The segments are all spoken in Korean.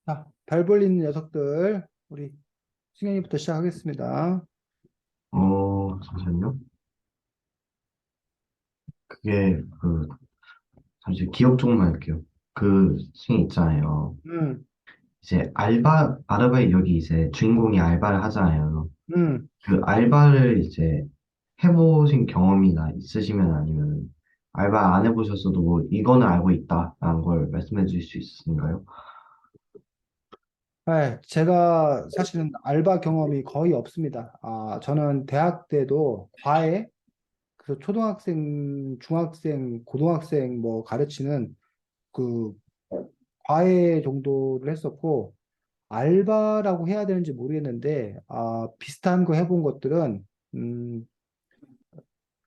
자, 별 볼리는 녀석들, 우리 승현이부터 시작하겠습니다. 잠시만요. 잠시 기억 조금만 할게요. 그 씬 있잖아요. 음, 이제 아르바이트 여기 이제 주인공이 알바를 하잖아요. 음. 그 알바를 이제 해보신 경험이나 있으시면 아니면 알바 안 해보셨어도 뭐 이거는 알고 있다라는 걸 말씀해 주실 수 있으신가요? 네, 제가 사실은 알바 경험이 거의 없습니다. 저는 대학 때도 과외, 그 초등학생, 중학생, 고등학생 뭐 가르치는 그 과외 정도를 했었고, 알바라고 해야 되는지 모르겠는데, 비슷한 거 해본 것들은, 음,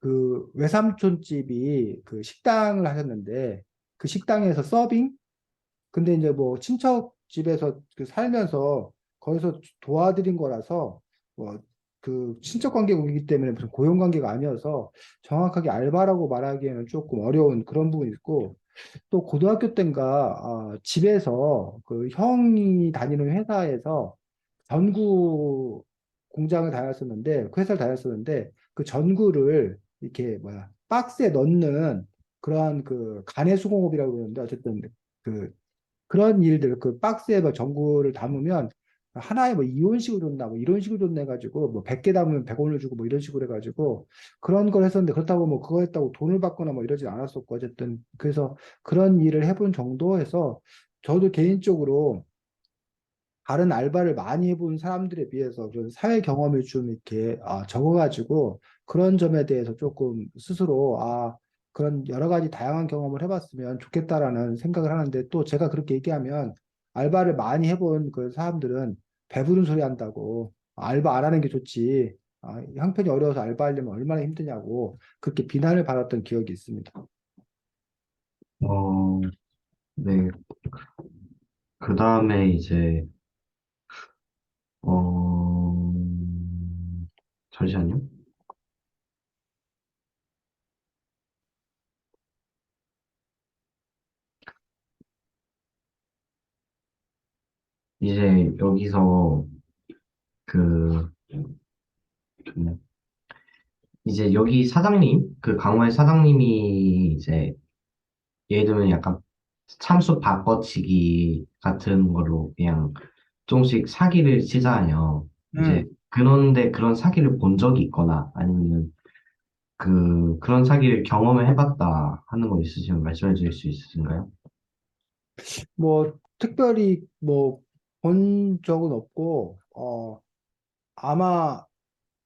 그 외삼촌 집이 그 식당을 하셨는데, 그 식당에서 서빙? 근데 이제 뭐 친척 집에서 그 살면서 거기서 도와드린 거라서 뭐 그 친척 관계이기 때문에 무슨 고용 관계가 아니어서 정확하게 알바라고 말하기에는 조금 어려운 그런 부분이 있고, 또 고등학교 때인가 집에서 그 형이 다니는 회사에서 전구 공장을 다녔었는데, 그 회사를 다녔었는데, 그 전구를 이렇게 뭐야 박스에 넣는 그러한 그 가내 수공업이라고 그러는데, 어쨌든 그 그런 일들, 그 박스에 뭐 전구를 담으면 하나에 뭐 이혼식으로 줬나 뭐 이런 식으로 줬네 가지고 뭐 100개 담으면 100원을 주고 뭐 이런 식으로 해가지고 그런 걸 했었는데, 그렇다고 뭐 그거 했다고 돈을 받거나 뭐 이러진 않았었고, 어쨌든 그래서 그런 일을 해본 정도 해서 저도 개인적으로 다른 알바를 많이 해본 사람들에 비해서 그런 사회 경험을 좀 이렇게 적어가지고 그런 점에 대해서 조금 스스로 그런 여러 가지 다양한 경험을 해봤으면 좋겠다라는 생각을 하는데, 또 제가 그렇게 얘기하면 알바를 많이 해본 그 사람들은 배부른 소리 한다고, 알바 안 하는 게 좋지, 형편이 어려워서 알바하려면 얼마나 힘드냐고 그렇게 비난을 받았던 기억이 있습니다. 어, 네. 그 다음에 이제, 어, 잠시만요. 이제 여기서 그, 이제 여기 사장님, 그 강화의 사장님이 이제 예를 들면 약간 참수 바꿔치기 같은 걸로 그냥 조금씩 사기를 치잖아요. 이제 음. 그런데 그런 사기를 본 적이 있거나 아니면 그런 사기를 경험을 해봤다 하는 거 있으시면 말씀해 주실 수 있으신가요? 뭐 특별히 뭐 본 적은 없고, 아마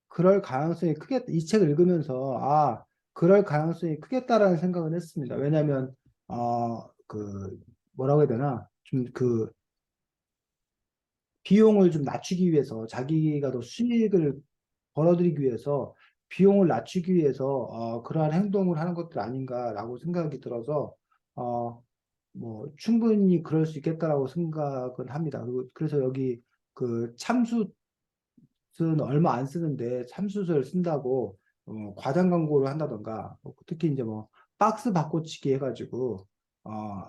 그럴 가능성이 크겠다. 이 책을 읽으면서, 그럴 가능성이 크겠다라는 생각은 했습니다. 왜냐하면, 뭐라고 해야 되나? 좀 그 비용을 좀 낮추기 위해서, 자기가 더 수익을 벌어들이기 위해서 비용을 낮추기 위해서 그러한 행동을 하는 것들 아닌가라고 생각이 들어서, 어, 뭐 충분히 그럴 수 있겠다라고 생각은 합니다. 그리고 그래서 여기 그 참숯은 얼마 안 쓰는데 참숯을 쓴다고 과장 광고를 한다던가, 특히 이제 뭐 박스 바꿔치기 해가지고 어,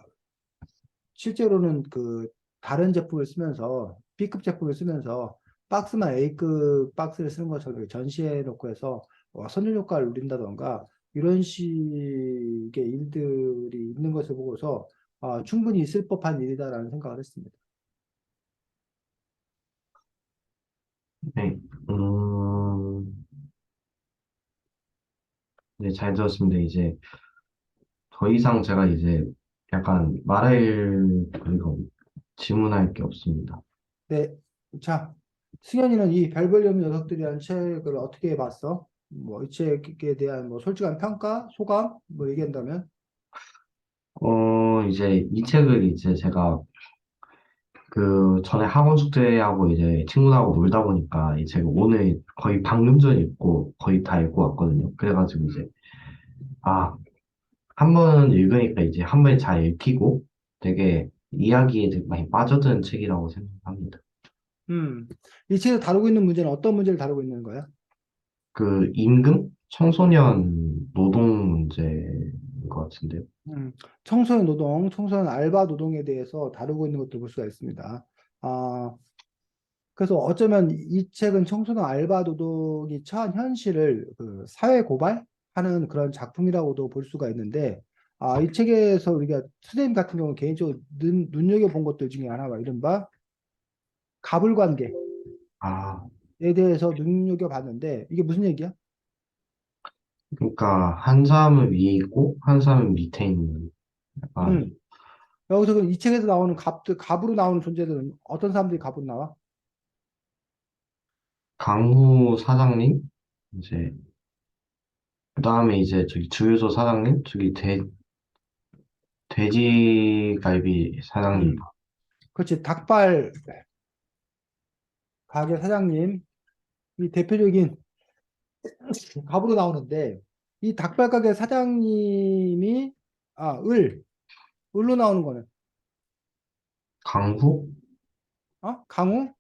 실제로는 그 다른 제품을 쓰면서 B급 제품을 쓰면서 박스만 A급 박스를 쓰는 것처럼 이렇게 전시해 놓고 해서 선전 효과를 누린다던가 이런 식의 일들이 있는 것을 보고서 충분히 있을 법한 일이다라는 생각을 했습니다. 네. 네, 잘 들었습니다. 이제 더 이상 제가 이제 약간 그리고 질문할 게 없습니다. 네, 자, 승현이는 이 별볼륨 녀석들이라는 책을 어떻게 봤어? 뭐 이 책에 대한 뭐 솔직한 평가, 소감 뭐 얘기한다면? 이제 이 책을 이제 제가 그 전에 학원 숙제하고 이제 친구들하고 놀다 보니까 이 책을 오늘 거의 방금 전에 읽고 거의 다 읽고 왔거든요. 그래가지고 이제, 아, 한 번 읽으니까 이제 한 번에 잘 읽히고 되게 이야기에 되게 많이 빠져드는 책이라고 생각합니다. 음, 이 책에서 다루고 있는 문제는 어떤 문제를 다루고 있는 거야? 그 임금? 청소년 노동 문제인 것 같은데요. 청소년 노동, 청소년 알바 노동에 대해서 다루고 있는 것들 볼 수가 있습니다. 아, 그래서 어쩌면 이 책은 청소년 알바 노동이 처한 현실을 그 사회 고발하는 그런 작품이라고도 볼 수가 있는데, 이 책에서 우리가 선생님 같은 경우 개인적으로 눈여겨본 것들 중에 하나가 이른바 가불관계에 아, 대해서 눈여겨봤는데, 이게 무슨 얘기야? 그러니까 한 사람은 위에 있고 한 사람은 밑에 있는 약간 음, 여기서 이 책에서 나오는 갑으로 나오는 존재들은 어떤 사람들이 갑으로 나와? 강호 사장님 이제 그다음에 이제 저기 주유소 사장님 저기 돼지갈비 사장님 음, 그렇지. 닭발 가게 사장님, 이 대표적인 갑으로 나오는데, 이 닭발 가게 사장님이, 아, 을로 나오는 거는, 강호 강우?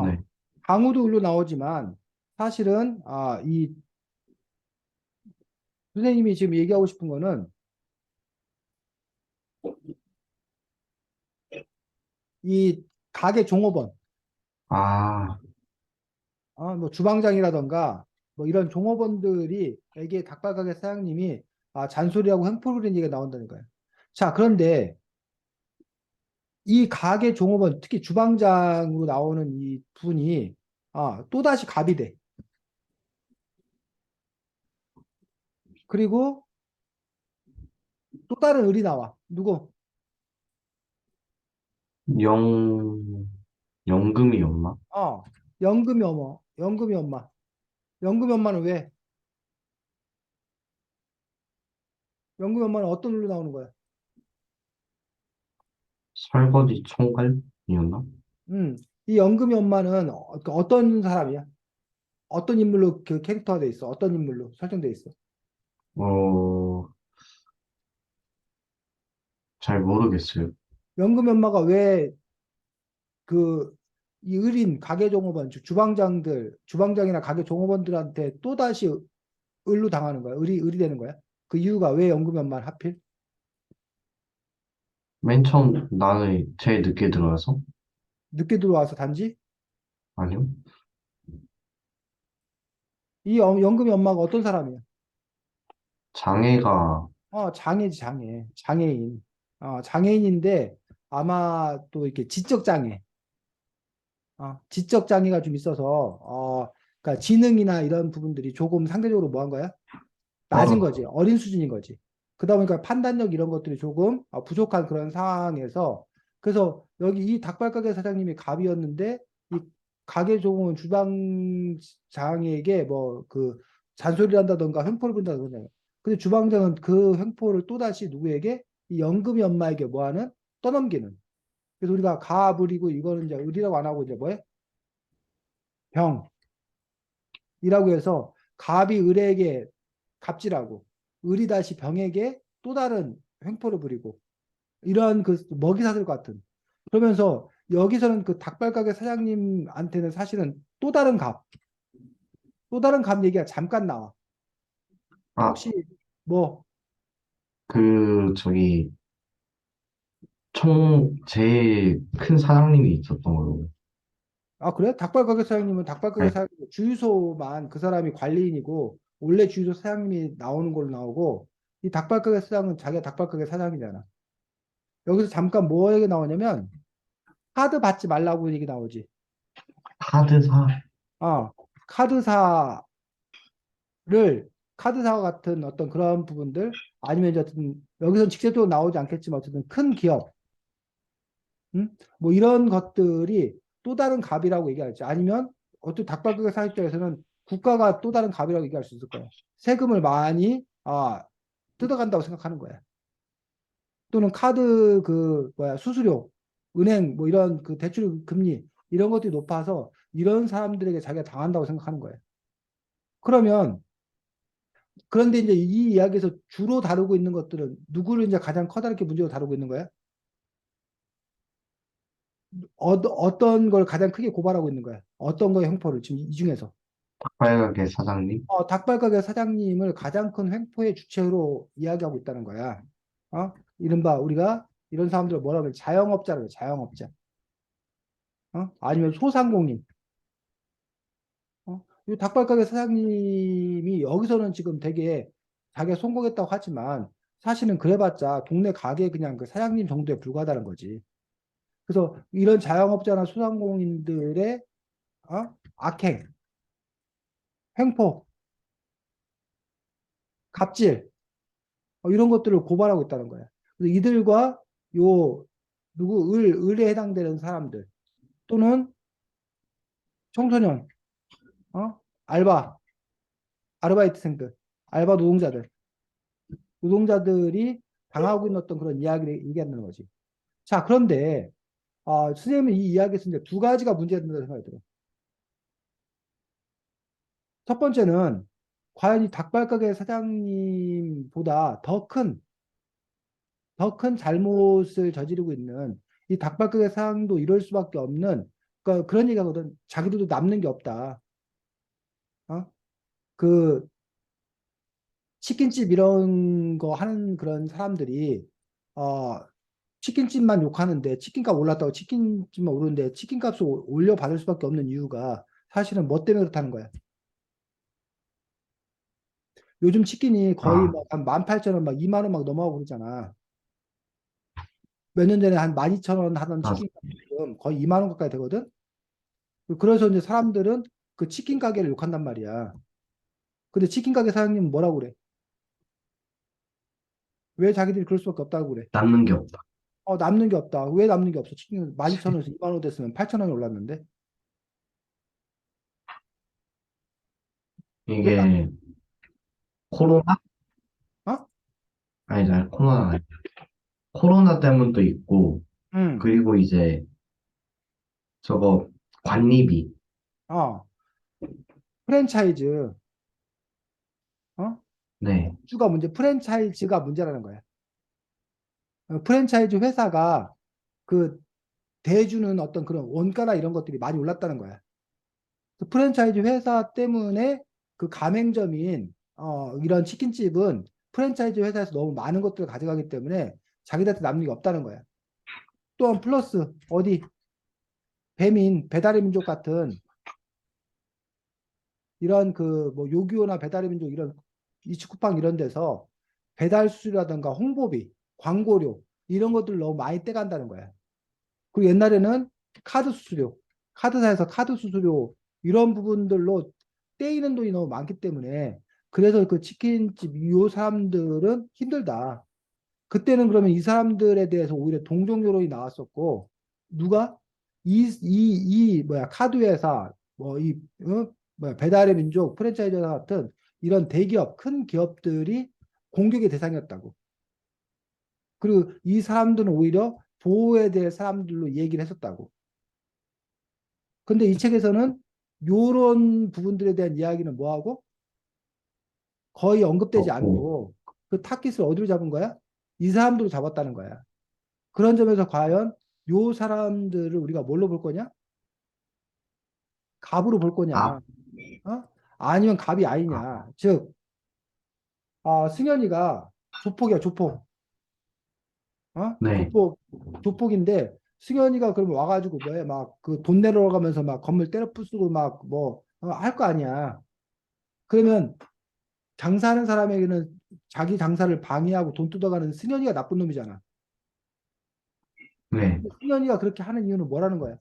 네 강우도 을로 나오지만, 사실은, 이 선생님이 지금 얘기하고 싶은 거는, 이 가게 종업원, 아, 뭐 주방장이라던가, 뭐 이런 종업원들이, 에게 닭발 가게 사장님이, 잔소리하고 횡포를 부리는 얘기가 나온다는 거예요. 자, 그런데, 이 가게 종업원, 특히 주방장으로 나오는 이 분이, 또다시 갑이 돼. 그리고 또 다른 을이 나와. 누구? 영 연금이었나? 어, 연금이 어머, 연금이 엄마. 연금이 엄마는 왜? 연금이 엄마는 어떤 을로 나오는 거야? 설거지 총괄이었나? 음, 이 연금이 엄마는 그 어떤 사람이야? 어떤 인물로 그 캐릭터가 돼 있어? 어떤 인물로 설정돼 있어? 어, 잘 모르겠어요. 연금이 엄마가 왜 그 이 을인 가게 종업원, 즉 주방장들, 주방장이나 가게 종업원들한테 또다시 을로 당하는 거야? 을이 되는 거야? 그 이유가 왜 연금이 엄마를 하필? 맨 처음 나는 제일 늦게 들어와서 늦게 들어와서 단지 아니요. 이 연금이 엄마가 어떤 사람이야? 장애가 장애지, 장애. 장애인. 장애인인데 아마 또 이렇게 지적 장애. 지적 장애가 좀 있어서, 그러니까 지능이나 이런 부분들이 조금 상대적으로 뭐 한 거야? 낮은 떨어져. 거지. 어린 수준인 거지. 그러다 보니까 판단력 이런 것들이 조금 부족한 그런 상황에서 그래서 여기 이 닭발가게 사장님이 갑이었는데 이 가게 종은 주방장에게 뭐 그 잔소리를 한다던가 횡포를 부린다던가 근데 주방장은 그 횡포를 또다시 누구에게 이 연금이 엄마에게 뭐하는 떠넘기는 그래서 우리가 가불이고 이거는 이제 을이라고 안 하고 이제 뭐해 병이라고 해서 갑이 을에게 갑질하고 을이 다시 병에게 또 다른 횡포를 부리고 이러한 그 먹이사슬 같은 그러면서 여기서는 그 닭발가게 사장님한테는 사실은 또 다른 갑 얘기가 잠깐 나와. 아, 혹시 뭐, 저기 제일 큰 사장님이 있었던 걸로. 그래? 닭발가게 사장님은 닭발가게 아니, 사장님 주유소만 그 사람이 관리인이고 원래 주유소 사장님이 나오는 걸로 나오고 이 닭발가게 사장은 자기가 닭발가게 사장이잖아. 여기서 잠깐 뭐 얘기 나오냐면 카드 받지 말라고 얘기 나오지. 카드사. 어, 카드사를 카드사와 같은 어떤 그런 부분들 아니면 이제 어떤 여기서는 직접적으로 나오지 않겠지만 어쨌든 큰 기업 뭐 이런 것들이 또 다른 갑이라고 얘기할지 아니면 어떤 닭발가게 사업자에서는 국가가 또 다른 갑이라고 얘기할 수 있을 거야. 세금을 많이 뜯어간다고 생각하는 거야. 또는 카드 그 뭐야 수수료, 은행 뭐 이런 그 대출 금리 이런 것들이 높아서 이런 사람들에게 자기가 당한다고 생각하는 거야. 그러면 그런데 이제 이 이야기에서 주로 다루고 있는 것들은 누구를 이제 가장 커다랗게 문제로 다루고 있는 거야? 어떤 걸 가장 크게 고발하고 있는 거야? 어떤 거의 횡포를 지금 이 중에서 닭발가게 사장님. 닭발가게 사장님을 가장 큰 횡포의 주체로 이야기하고 있다는 거야. 이른바 우리가 이런 사람들을 뭐라 그래? 자영업자라고 해, 자영업자. 아니면 소상공인, 이 닭발가게 사장님이 여기서는 지금 되게 자기가 성공했다고 하지만 사실은 그래봤자 동네 가게 그냥 그 사장님 정도에 불과하다는 거지. 그래서 이런 자영업자나 소상공인들의 악행, 횡포, 갑질 이런 것들을 고발하고 있다는 거야. 그래서 이들과 요 을에 해당되는 사람들 또는 청소년, 알바, 아르바이트생들, 알바 노동자들이 당하고 있는 어떤 그런 이야기를 얘기한다는 거지. 자, 그런데 선생님은 이 이야기에서 이제 두 가지가 문제가 된다고 생각이 들어요. 첫 번째는 과연 이 닭발가게 사장님보다 더 큰 잘못을 저지르고 있는 이 닭발가게 사장도 이럴 수밖에 없는 그러니까 그런 얘기하거든. 자기들도 남는 게 없다. 어? 그 치킨집 이런 거 하는 그런 사람들이 어, 치킨집만 욕하는데 치킨값 올랐다고 치킨집만 오르는데 치킨값을 올려받을 수밖에 없는 이유가 사실은 뭐 때문에 그렇다는 거야. 요즘 치킨이 거의 아, 막한 18,000원 막 2만 원 막 넘어가고 그러잖아. 몇 년 전에 한 12,000원 하던 맞, 치킨값이 지금 거의 2만 원 가까이 되거든. 그래서 이제 사람들은 그 치킨 가게를 욕한단 말이야. 근데 치킨 가게 사장님은 뭐라고 그래? 왜 자기들이 그럴 수밖에 없다고 그래? 남는 게 없다. 남는 게 없다. 왜 남는 게 없어? 치킨 12,000원에서 2만 원 됐으면 8,000원이 올랐는데 왜 남? 이게 코로나? 어? 아니, 코로나 아니. 코로나 때문도 있고, 응. 그리고 이제 저거 관리비. 어. 프랜차이즈. 어? 네, 주가 문제, 프랜차이즈가 문제라는 거야. 프랜차이즈 회사가 그 대주는 어떤 그런 원가나 이런 것들이 많이 올랐다는 거야. 그 프랜차이즈 회사 때문에 그 가맹점인 이런 치킨집은 프랜차이즈 회사에서 너무 많은 것들을 가져가기 때문에 자기들한테 남는 게 없다는 거야. 또한 플러스 어디 배달의 민족 같은 이런 그 뭐 요기요나 배달의 민족 이런 이츠쿠팡 이런 데서 배달 수수료라든가 홍보비, 광고료 이런 것들 너무 많이 떼간다는 거야. 그리고 옛날에는 카드 수수료, 카드사에서 카드 수수료 이런 부분들로 떼이는 돈이 너무 많기 때문에 그래서 그 치킨집 요 사람들은 힘들다. 그때는 그러면 이 사람들에 대해서 오히려 동정 여론이 나왔었고 누가 뭐야 카드 회사 뭐야 배달의 민족 프랜차이즈 회사 같은 이런 대기업 큰 기업들이 공격의 대상이었다고. 그리고 이 사람들은 오히려 보호해야 될 사람들로 얘기를 했었다고. 근데 이 책에서는 요런 부분들에 대한 이야기는 뭐하고 거의 언급되지 없고, 않고 그 타깃을 어디로 잡은 거야? 이 사람들로 잡았다는 거야. 그런 점에서 과연 요 사람들을 우리가 뭘로 볼 거냐? 갑으로 볼 아, 거냐? 어? 아니면 갑이 아니냐? 즉, 승현이가 조폭이야, 조폭. 네, 조폭인데 승현이가 그러면 와가지고 뭐야? 막 그 돈 내러 가면서 막 건물 때려 부수고 막 뭐 할 거 아니야. 그러면 장사하는 사람에게는 자기 장사를 방해하고 돈 뜯어가는 승현이가 나쁜 놈이잖아. 네. 근데 승현이가 그렇게 하는 이유는 뭐라는 거야?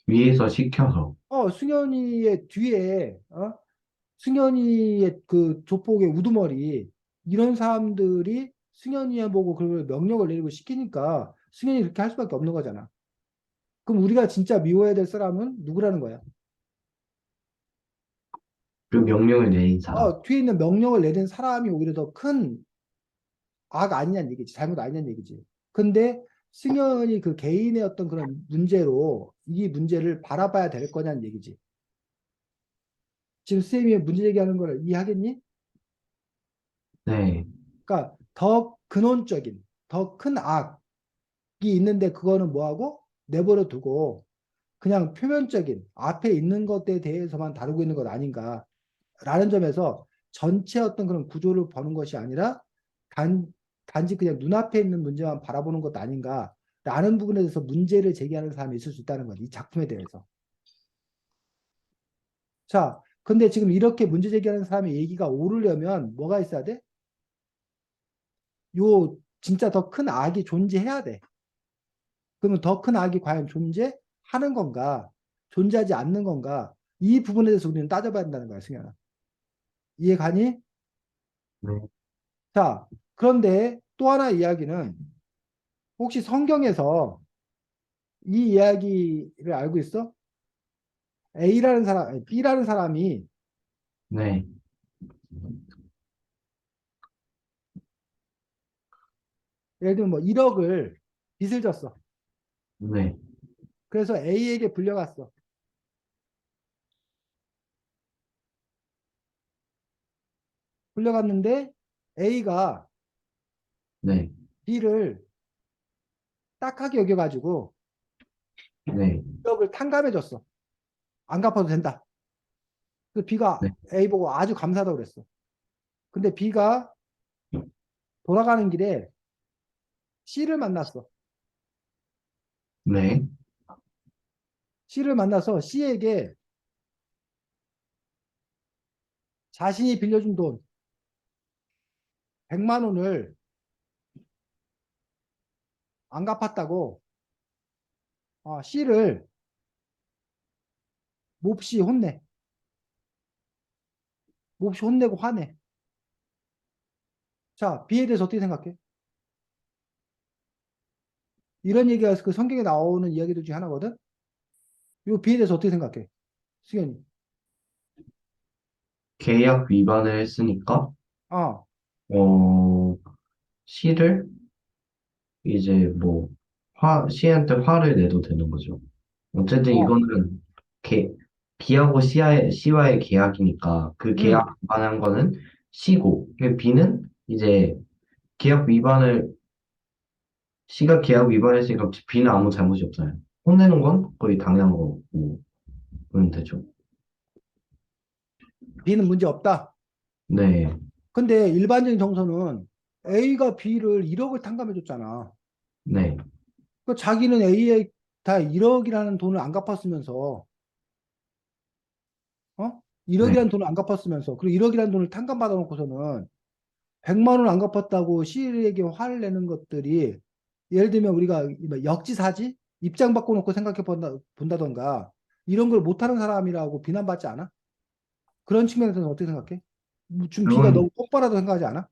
위에서 시켜서. 승현이의 뒤에, 승현이의 그 조폭의 우두머리, 이런 사람들이 승현이에 보고 그걸 명령을 내리고 시키니까 승현이 그렇게 할 수밖에 없는 거잖아. 그럼 우리가 진짜 미워해야 될 사람은 누구라는 거야? 그 명령을 내린 사람. 뒤에 있는 명령을 내린 사람이 오히려 더 큰 악 아니냐는 얘기지. 잘못 아니냐는 얘기지. 근데 승현이 그 개인의 어떤 그런 문제로 이 문제를 바라봐야 될 거냐는 얘기지. 지금 쌤이 문제 제기하는 걸 이해하겠니? 네, 그러니까 더 근원적인, 더 큰 악이 있는데 그거는 뭐하고 내버려 두고 그냥 표면적인 앞에 있는 것에 대해서만 다루고 있는 것 아닌가라는 점에서 전체 어떤 그런 구조를 보는 것이 아니라 단, 단지 그냥 눈앞에 있는 문제만 바라보는 것 아닌가. 라는 부분에 대해서 문제를 제기하는 사람이 있을 수 있다는 거지. 이 작품에 대해서. 자, 근데 지금 이렇게 문제 제기하는 사람의 얘기가 오르려면 뭐가 있어야 돼? 요 진짜 더 큰 악이 존재해야 돼. 그러면 더 큰 악이 과연 존재하는 건가? 존재하지 않는 건가? 이 부분에 대해서 우리는 따져봐야 한다는 거야, 승현아. 이해 가니? 네. 자, 그런데 또 하나 이야기는 혹시 성경에서 이 이야기를 알고 있어? A라는 사람, 아니, B라는 사람이 네. 예를 들면 뭐 1억을 빚을 졌어. 네. 그래서 A에게 불려갔어. 불려갔는데 A가 네. B를 딱하게 여겨가지고 네. 1억을 탕감해줬어. 안 갚아도 된다. 그래서 B가 네. A 보고 아주 감사하다고 그랬어. 근데 B가 돌아가는 길에 C를 만났어. 네. C를 만나서 C에게 자신이 빌려준 돈 100만 원을 안 갚았다고 C를 몹시 혼내. 몹시 혼내고 화내. 자, B에 대해서 어떻게 생각해? 이런 얘기가 그 성경에 나오는 이야기들 중에 하나거든? 이 B에 대해서 어떻게 생각해? 수현이. 계약 위반을 했으니까, 어, 어, 시를 이제 뭐, 시한테 화를 내도 되는 거죠. 어쨌든 어, 이거는 개, B하고 C와의 계약이니까 그 계약 음. 위반한 거는 C고, 그 B는 이제 계약 위반을, C가 계약 위반했으니까 B는 아무 잘못이 없잖아요. 혼내는 건 거의 당연한 거고, 그러면 되죠. B는 문제 없다. 네, 근데 일반적인 정서는 A가 B를 1억을 탕감해 줬잖아. 네, 그 자기는 A에 다 1억이라는 돈을 안 갚았으면서, 어? 네, 1억이라는 돈을 안 갚았으면서, 그리고 1억이라는 돈을 탕감받아 놓고서는 100만 원 안 갚았다고 C에게 화를 내는 것들이 예를 들면 우리가 뭐 역지사지? 입장 바꿔놓고 생각해 본다던가 이런 걸 못하는 사람이라고 비난받지 않아? 그런 측면에서는 어떻게 생각해? 좀 B가 그건 너무 똑바라도 생각하지 않아?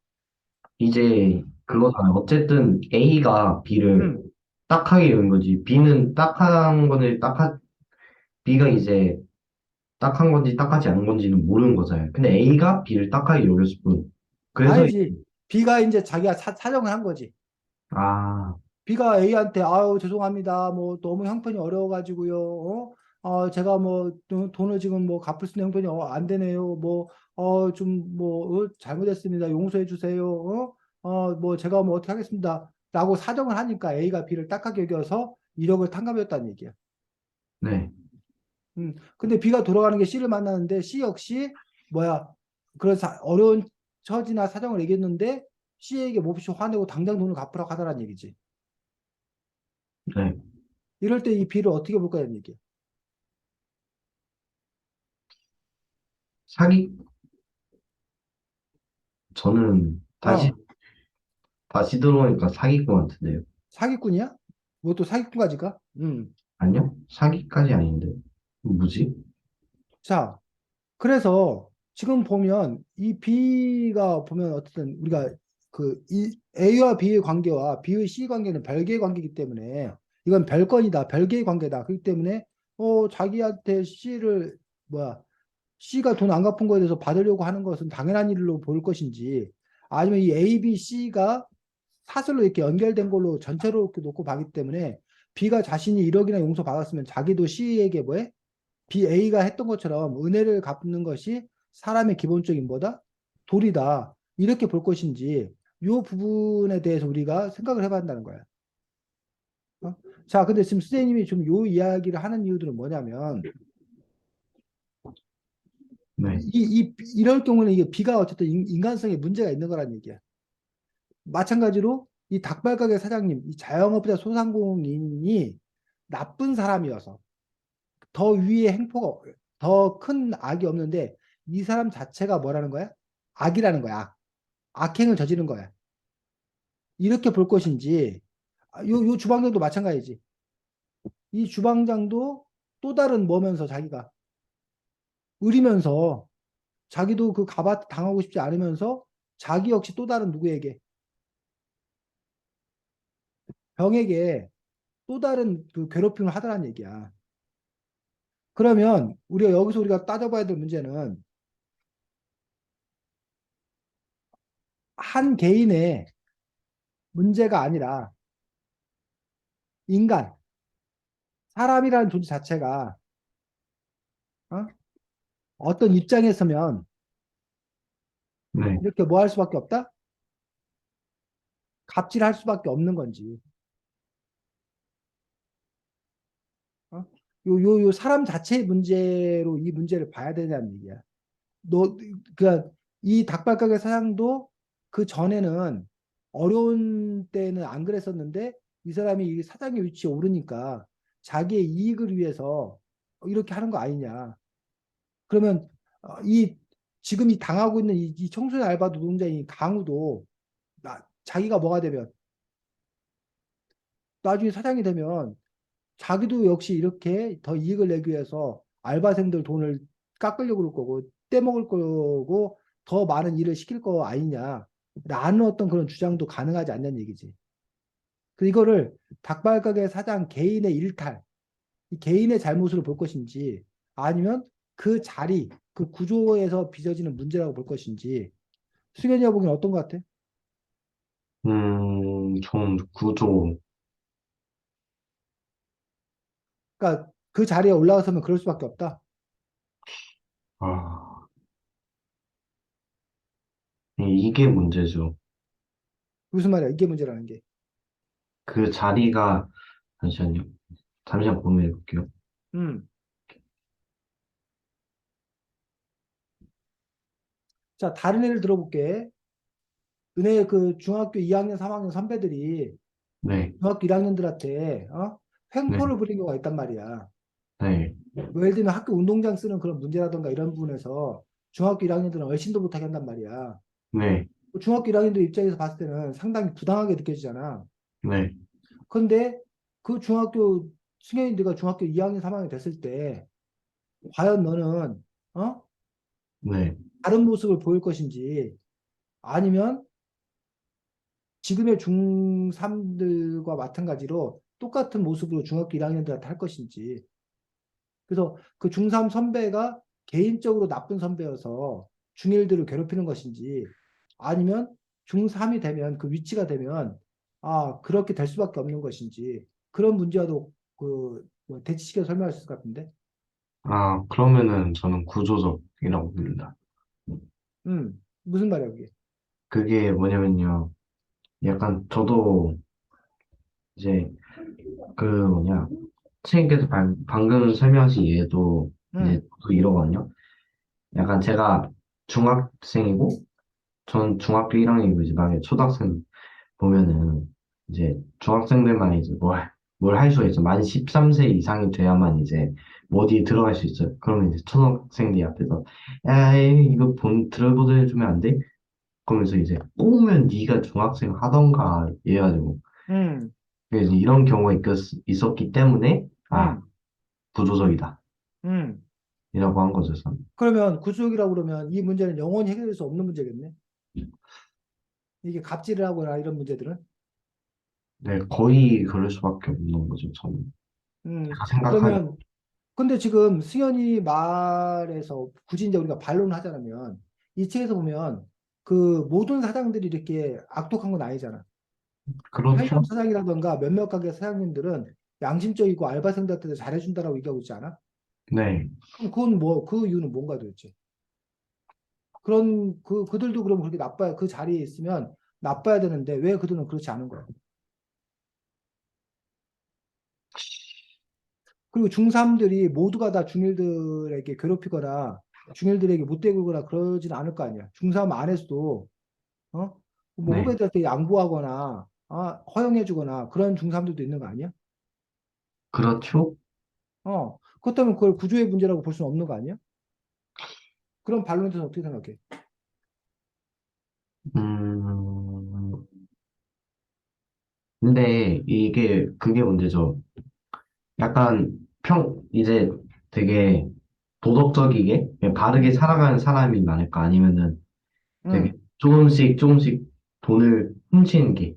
이제 그거잖아요. 어쨌든 A가 B를 응. 딱하게 여긴 거지. B는 딱한 거는 B가 이제 딱한 건지 딱하지 않은 건지는 모르는 거잖아요. 근데 A가 B를 딱하게 여겼을 뿐. 그래서, 알지. B가 이제 자기가 사정을 한 거지. 아, B가 A한테 아유 죄송합니다. 뭐 너무 형편이 어려워가지고요. 제가 뭐 돈을 지금 뭐 갚을 수 있는 형편이 안 되네요. 뭐 좀 뭐 잘못했습니다. 용서해 주세요. 뭐 제가 뭐 어떻게 하겠습니다. 라고 사정을 하니까 A가 B를 딱하게 여겨서 1억을 탕감했다는 얘기야. 네, 근데 B가 돌아가는 게 C를 만나는데 C 역시 뭐야 그런 어려운 처지나 사정을 얘기했는데 C에게 몹시 화내고 당장 돈을 갚으라고 하더란 얘기지. 네. 이럴 때 이 B를 어떻게 볼까라는 얘기야. 사기, 저는 어, 다시 들어오니까 사기꾼 같은데요. 사기꾼이야? 뭐 또 사기꾼까지 가? 아니요? 사기까지 아닌데. 뭐지? 자, 그래서 지금 보면 이 B가 보면 어쨌든 우리가 그 이 A와 B의 관계와 B의 C 관계는 별개의 관계이기 때문에 이건 별건이다. 별개의 관계다. 그렇기 때문에 자기한테 C를 뭐야 C가 돈 안 갚은 거에 대해서 받으려고 하는 것은 당연한 일로 볼 것인지 아니면 이 A, B, C가 사슬로 이렇게 연결된 걸로 전체로 이렇게 놓고 봤기 때문에 B가 자신이 1억이나 용서받았으면 자기도 C에게 뭐해? B, A가 했던 것처럼 은혜를 갚는 것이 사람의 기본적인 뭐다? 도리다. 이렇게 볼 것인지 이 부분에 대해서 우리가 생각을 해봐야 한다는 거야. 어? 자, 근데 지금 선생님이 좀 요 이야기를 하는 이유들은 뭐냐면 네, 이럴 경우는 이게 B가 어쨌든 인간성에 문제가 있는 거란 얘기야. 마찬가지로 이 닭발가게 사장님, 이 자영업자 소상공인이 나쁜 사람이어서 더 위에 행포가 더 큰 악이 없는데 이 사람 자체가 뭐라는 거야? 악이라는 거야. 악행을 저지른 거야. 이렇게 볼 것인지 요 주방장도 마찬가지지. 이 주방장도 또 다른 뭐면서 자기가 의리면서 자기도 그 가ባት 당하고 싶지 않으면서 자기 역시 또 다른 누구에게 병에게 또 다른 그 괴롭힘을 하더란 얘기야. 그러면 우리가 따져봐야 될 문제는 한 개인의 문제가 아니라 인간, 사람이라는 존재 자체가 어? 어떤 입장에 서면 네. 이렇게 뭐 할 수밖에 없다? 갑질할 수밖에 없는 건지. 어? 요 사람 자체의 문제로 이 문제를 봐야 되냐는 얘기야. 너, 그니까 이 닭발가게 사장도 그 전에는 어려운 때는 안 그랬었는데 이 사람이 이 사장의 위치에 오르니까 자기의 이익을 위해서 이렇게 하는 거 아니냐. 그러면 이 지금 이 당하고 있는 이 청소년 알바 노동자인 강우도 자기가 뭐가 되면 나중에 사장이 되면 자기도 역시 이렇게 더 이익을 내기 위해서 알바생들 돈을 깎으려고 그럴 거고 떼먹을 거고 더 많은 일을 시킬 거 아니냐라는 어떤 그런 주장도 가능하지 않냐는 얘기지. 그 이거를 닭발가게 사장 개인의 일탈, 이 개인의 잘못으로 볼 것인지 아니면 그 자리, 그 구조에서 빚어지는 문제라고 볼 것인지 수견이가 보기엔 어떤 것 같아? 전 구조, 그러니까 그 자리에 올라서면 그럴 수밖에 없다. 아, 이게 문제죠. 무슨 말이야? 이게 문제라는 게. 그 자리가, 잠시만요. 잠시만 고민해 볼게요. 음. 자, 다른 예를 들어볼게. 은혜 그 중학교 2학년, 3학년 선배들이 네, 중학교 1학년들한테 네, 횡포를 부린 경우가 있단 말이야. 네, 뭐 예를 들면 학교 운동장 쓰는 그런 문제라던가 이런 부분에서 중학교 1학년들은 얼씬도 못하게 한단 말이야. 네, 중학교 1학년들 입장에서 봤을 때는 상당히 부당하게 느껴지잖아. 네, 그런데 그 중학교 승현이가 중학교 2학년, 3학년 됐을 때 과연 너는 어? 네. 다른 모습을 보일 것인지 아니면 지금의 중3들과 마찬가지로 똑같은 모습으로 중학교 1학년들한테 할 것인지. 그래서 그 중3 선배가 개인적으로 나쁜 선배여서 중1들을 괴롭히는 것인지 아니면 중3이 되면 그 위치가 되면 그렇게 될 수밖에 없는 것인지 그런 문제와도 그뭐 대치시켜 설명할 수 있을 것 같은데. 아, 그러면은 저는 구조적이라고 봅니다. 무슨 말이야, 그게? 그게 뭐냐면요. 약간 저도 이제 그 뭐냐, 선생님께서 방금 설명하신 예도 이제 음, 또 이러거든요. 약간 제가 중학생이고, 전 중학교 1학년이고, 이제 만약에 초등학생 보면은, 이제 중학생들만 이제 뭘 할 수가 있어. 만 13세 이상이 돼야만 이제 뭐 어디에 들어갈 수 있어요. 그러면 이제 초등학생들이 앞에서, 야, 이거 들어보내주면 안 돼? 그러면서 이제, 꼬우면 네가 중학생 하던가, 이래가지고. 음, 그래서 이런 경우가 있었기 때문에, 음, 구조적이다. 음. 이라고 한 거죠, 저는. 그러면 구속이라고 그러면 이 문제는 영원히 해결될 수 없는 문제겠네. 이게 갑질을 하거나 이런 문제들은. 네, 거의 그럴 수밖에 없는 거죠, 저는. 제가 생각하기. 그러면 근데 지금 승현이 말에서 굳이 이제 우리가 반론을 하자면 이 책에서 보면 그 모든 사장들이 이렇게 악독한 건 아니잖아. 편의점 그렇죠? 사장이라던가 몇몇 가게 사장님들은 양심적이고 알바생들한테 잘해준다라고 얘기하고 있지 않아? 네. 그럼 그건 뭐, 그 이유는 뭔가 도대체? 그들도 그럼 그렇게 나빠야, 그 자리에 있으면 나빠야 되는데 왜 그들은 그렇지 않은 거야? 그리고 중3들이 모두가 다 중1들에게 괴롭히거나 중1들에게 못되거나 그러지는 않을 거 아니야. 중3 안에서도 뭐 네. 후배들한테 양보하거나 허용해주거나 그런 중삼들도 있는 거 아니야? 그렇죠? 그렇다면 그걸 구조의 문제라고 볼 수는 없는 거 아니야? 그런 반론에 대해서 어떻게 생각해? 음, 근데 그게 문제죠. 약간 이제 되게 도덕적이게 그냥 바르게 응, 살아가는 사람이 많을까? 아니면은 되게 응, 조금씩 조금씩 돈을 훔치는 게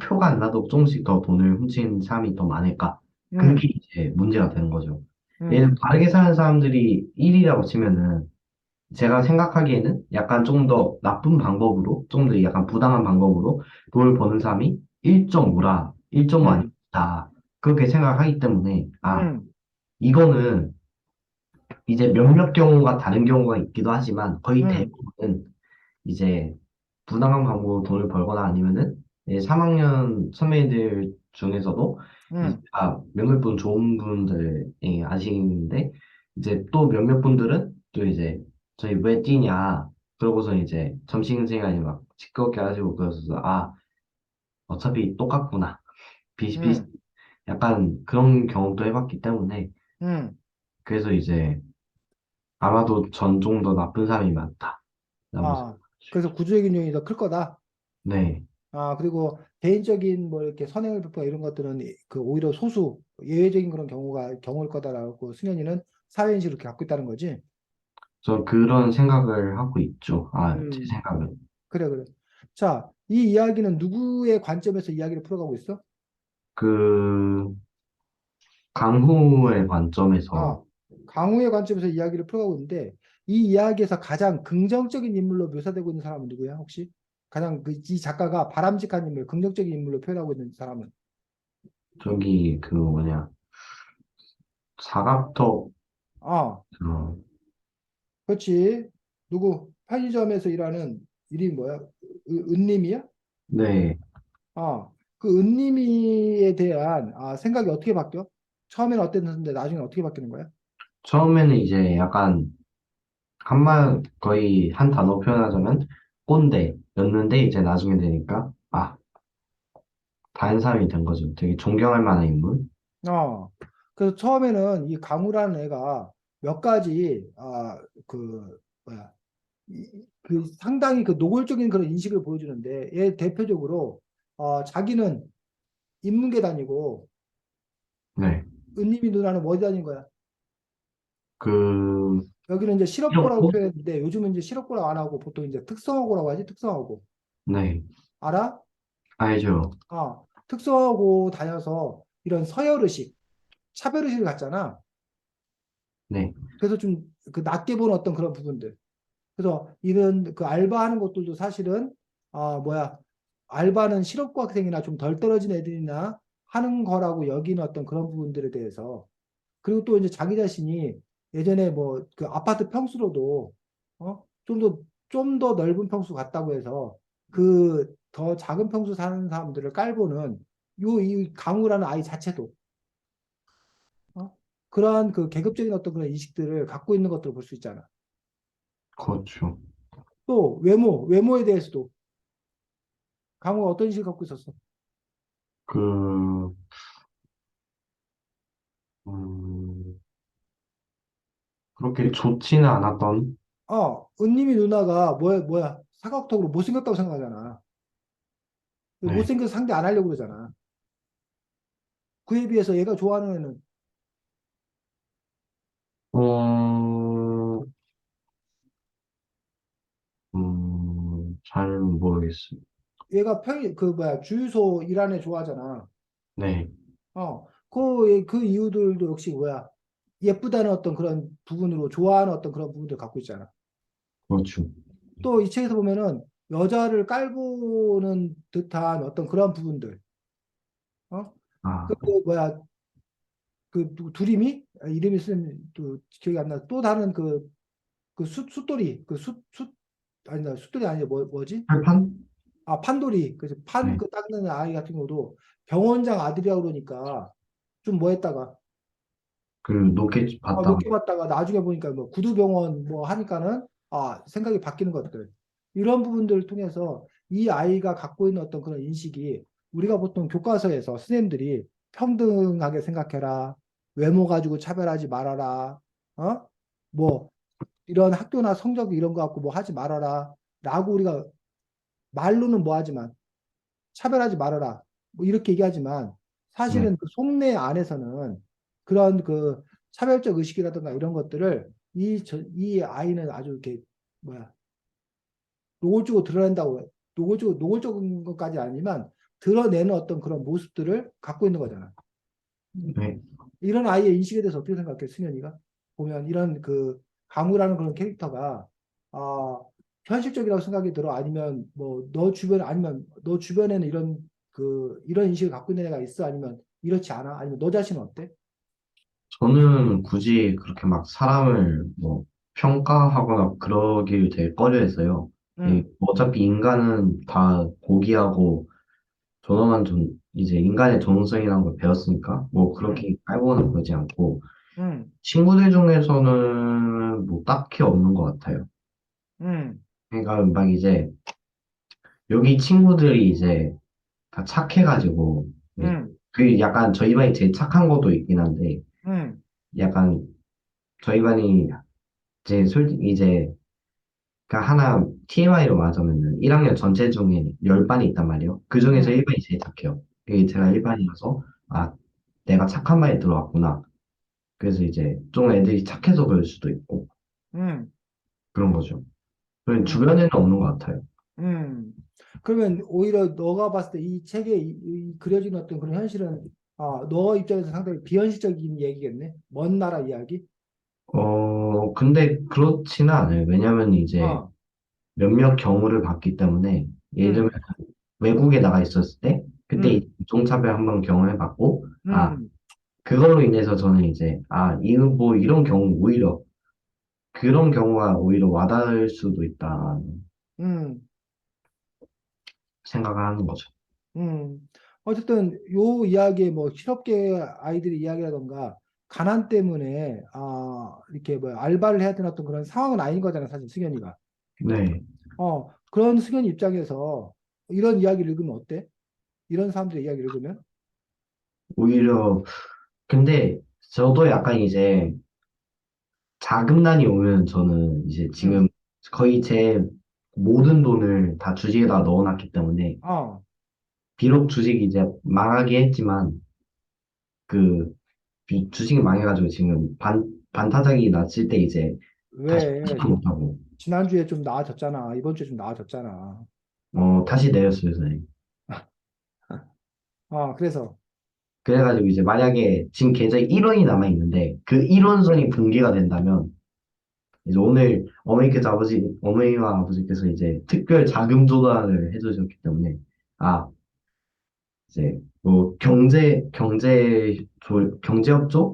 표가 안 나도 조금씩 더 돈을 훔치는 사람이 더 많을까? 그게 응, 이제 문제가 되는 거죠. 얘는 응, 바르게 사는 사람들이 1이라고 치면은 제가 생각하기에는 약간 좀 더 나쁜 방법으로, 좀 더 약간 부당한 방법으로 돈을 버는 사람이 1.5라, 1.5 응, 아니다. 그렇게 생각하기 때문에, 응, 이거는 이제 몇몇 경우가 다른 경우가 있기도 하지만 거의 응, 대부분은 이제 부당한 방법으로 돈을 벌거나 아니면은 이제 3학년 선배들 중에서도 이제 응, 몇몇 분 좋은 분들이 아시는데 이제 또 몇몇 분들은 또 이제 저희 왜 뛰냐 그러고서 이제 점심시간에 막 시끄럽게 하시고 그래서 어차피 똑같구나 비슷비슷 응, 약간 그런 경험도 해봤기 때문에 응. 그래서 이제 아마도 전 좀 더 나쁜 사람이 많다라고 아, 생각하죠. 그래서 구조적인 요인이 더 클 거다. 네, 그리고 개인적인 뭐 이렇게 선행을 베푸고 이런 것들은 그 오히려 소수, 예외적인 그런 경우일 거다라고 승현이는 사회인식을 이렇게 갖고 있다는 거지. 저 그런 생각을 하고 있죠. 제 음, 생각은. 그래, 그래. 자, 이 이야기는 누구의 관점에서 이야기를 풀어가고 있어? 그, 강후의 관점에서, 아, 강우의 관점에서 이야기를 풀어가고 있는데, 이 이야기에서 가장 긍정적인 인물로 묘사되고 있는 사람은 누구야, 혹시? 가장 이 작가가 바람직한 인물, 긍정적인 인물로 표현하고 있는 사람은? 저기, 사각턱, 아, 어, 그렇지. 누구? 편의점에서 일하는 이름이 뭐야? 은님이야? 네. 그 은님이에 대한 생각이 어떻게 바뀌어? 처음에는 어땠는데 나중에 어떻게 바뀌는 거야? 처음에는 이제 약간, 거의 한 단어 표현하자면, 꼰대였는데, 이제 나중에 되니까, 다른 사람이 된 거죠. 되게 존경할 만한 인물. 어. 그래서 처음에는 이 강우라는 애가 몇 가지 뭐야 그 상당히 그 노골적인 그런 인식을 보여주는데 얘 대표적으로 자기는 인문계 다니고 네. 은님이 누나는 어디 다닌 거야? 그, 여기는 이제 실업고라고 이었고, 표현했는데 요즘은 이제 실업고라고 안 하고 보통 이제 특성화고라고 하지 특성화고 네. 알아? 알죠. 특성화고 다녀서 이런 서열의식 차별의식을 갖잖아. 네. 그래서 좀 그 낮게 보는 어떤 그런 부분들. 그래서 이런 그 알바하는 것들도 사실은 뭐야 알바는 실업고 학생이나 좀 덜 떨어진 애들이나 하는 거라고 여기는 어떤 그런 부분들에 대해서 그리고 또 이제 자기 자신이 예전에 뭐 그 아파트 평수로도 좀 더 넓은 평수 같다고 해서 그 더 작은 평수 사는 사람들을 깔보는 이 강우라는 아이 자체도 그러한 그 계급적인 어떤 그런 인식들을 갖고 있는 것들을 볼 수 있잖아. 그렇죠. 또 외모에 대해서도 강우가 어떤 인식을 갖고 있었어? 그, 음, 그렇게 좋지는 않았던, 은님이 누나가 뭐야 사각턱으로 못생겼다고 생각하잖아. 네. 못생겨서 상대 안 하려고 그러잖아. 그에 비해서 얘가 좋아하는 애는 어, 잘 모르겠어요. 얘가 그 뭐야 주유소 일하는 애 좋아하잖아. 네, 그 이유들도 역시 뭐야 예쁘다는 어떤 그런 부분으로 좋아하는 어떤 그런 부분들 갖고 있잖아. 그렇죠. 또 이 책에서 보면은 여자를 깔보는 듯한 어떤 그런 부분들, 어? 아, 그 뭐야 두림이 이름이 쓰면 또 기억이 안 나. 또 다른 그 숫돌이 아니다 숫돌이 아니야 뭐지? 철판? 판돌이 그래서 판 네, 그 닦는 아이 같은 경우도 병원장 아들이라고 그러니까 좀 뭐 했다가 높게 봤다가, 높게 봤다가 나중에 보니까 뭐 구두병원 뭐 하니까는 생각이 바뀌는 것들 이런 부분들을 통해서 이 아이가 갖고 있는 어떤 그런 인식이 우리가 보통 교과서에서 선생님들이 평등하게 생각해라, 외모 가지고 차별하지 말아라, 어? 뭐 이런 학교나 성적 이런 거 갖고 뭐 하지 말아라, 라고 우리가 말로는 뭐 하지만 차별하지 말아라, 뭐 이렇게 얘기하지만 네. 사실은 그 속내 안에서는 그런 그 차별적 의식이라든가 이런 것들을 이 아이는 아주 이렇게 뭐야 노골적으로 드러낸다고 노골적인 것까지 아니지만 드러내는 어떤 그런 모습들을 갖고 있는 거잖아. 네. 이런 아이의 인식에 대해서 어떻게 생각해, 승현이가? 보면 이런 그 강우라는 그런 캐릭터가 현실적이라고 생각이 들어? 아니면 뭐 너 주변 아니면 너 주변에는 이런 인식을 갖고 있는 애가 있어? 아니면 이렇지 않아? 아니면 너 자신은 어때? 저는 굳이 그렇게 막 사람을 뭐 평가하거나 그러길 되게 꺼려했어요. 응, 어차피 인간은 다 고귀하고 존엄한 이제 인간의 존엄성이라는 걸 배웠으니까 뭐 응, 그렇게 깔거나 그러지 않고 응, 친구들 중에서는 뭐 딱히 없는 것 같아요. 응, 그러니까 막 이제 여기 친구들이 이제 다 착해가지고 응, 그 약간 저희 반이 제일 착한 것도 있긴 한데 응, 약간 저희 반이 이제 솔직히 이제 그 하나 TMI로 말하자면은 1학년 전체 중에 10반이 있단 말이에요. 그 중에서 응, 1반이 제일 착해요. 그게 제가 응, 1반이라서 아 내가 착한 반에 들어왔구나. 그래서 이제 좀 애들이 착해서 그럴 수도 있고 응, 그런 거죠. 그리고 응. 주변에는 없는 것 같아요. 음. 그러면 오히려 너가 봤을 때 이 책에 그려진 어떤 그런 현실은 너 입장에서 상당히 비현실적인 얘기겠네. 먼 나라 이야기. 근데 그렇지는 않아요. 왜냐면 이제 어. 몇몇 경우를 봤기 때문에 예를 들면 음. 외국에 나가 있었을 때 그때 음. 인종차별 한번 경험해 봤고 음. 그걸로 인해서 저는 이제 이거 뭐 이런 경우 오히려 그런 경우가 오히려 와닿을 수도 있다 음. 생각을 하는 거죠. 음. 어쨌든 요 이야기에 뭐 실업계 아이들의 이야기라던가 가난 때문에 이렇게 뭐 알바를 해야 되는 어떤 그런 상황은 아닌 거잖아, 사실 승현이가. 네, 그런 승현 입장에서 이런 이야기를 읽으면 어때? 이런 사람들의 이야기를 읽으면? 오히려 근데 저도 약간 이제 자금난이 오면 저는 이제 음. 지금 거의 제 모든 돈을 다 주식에다 넣어놨기 때문에 어. 비록 주식이 이제 망하게 했지만 그 주식이 망해가지고 지금 반타작이 났을 때 이제 다시 왜 투자 못하고 지난주에 좀 나아졌잖아. 이번 주에 좀 나아졌잖아. 다시 내렸어요, 선생님. 그래서 그래가지고 이제 만약에 지금 계좌에 1원이 남아있는데 그 음. 1원선이 붕괴가 된다면 이제 오늘 어머니와 아버지께서 이제 특별 자금 조달을 해주셨기 때문에 아 이제 뭐 경제협조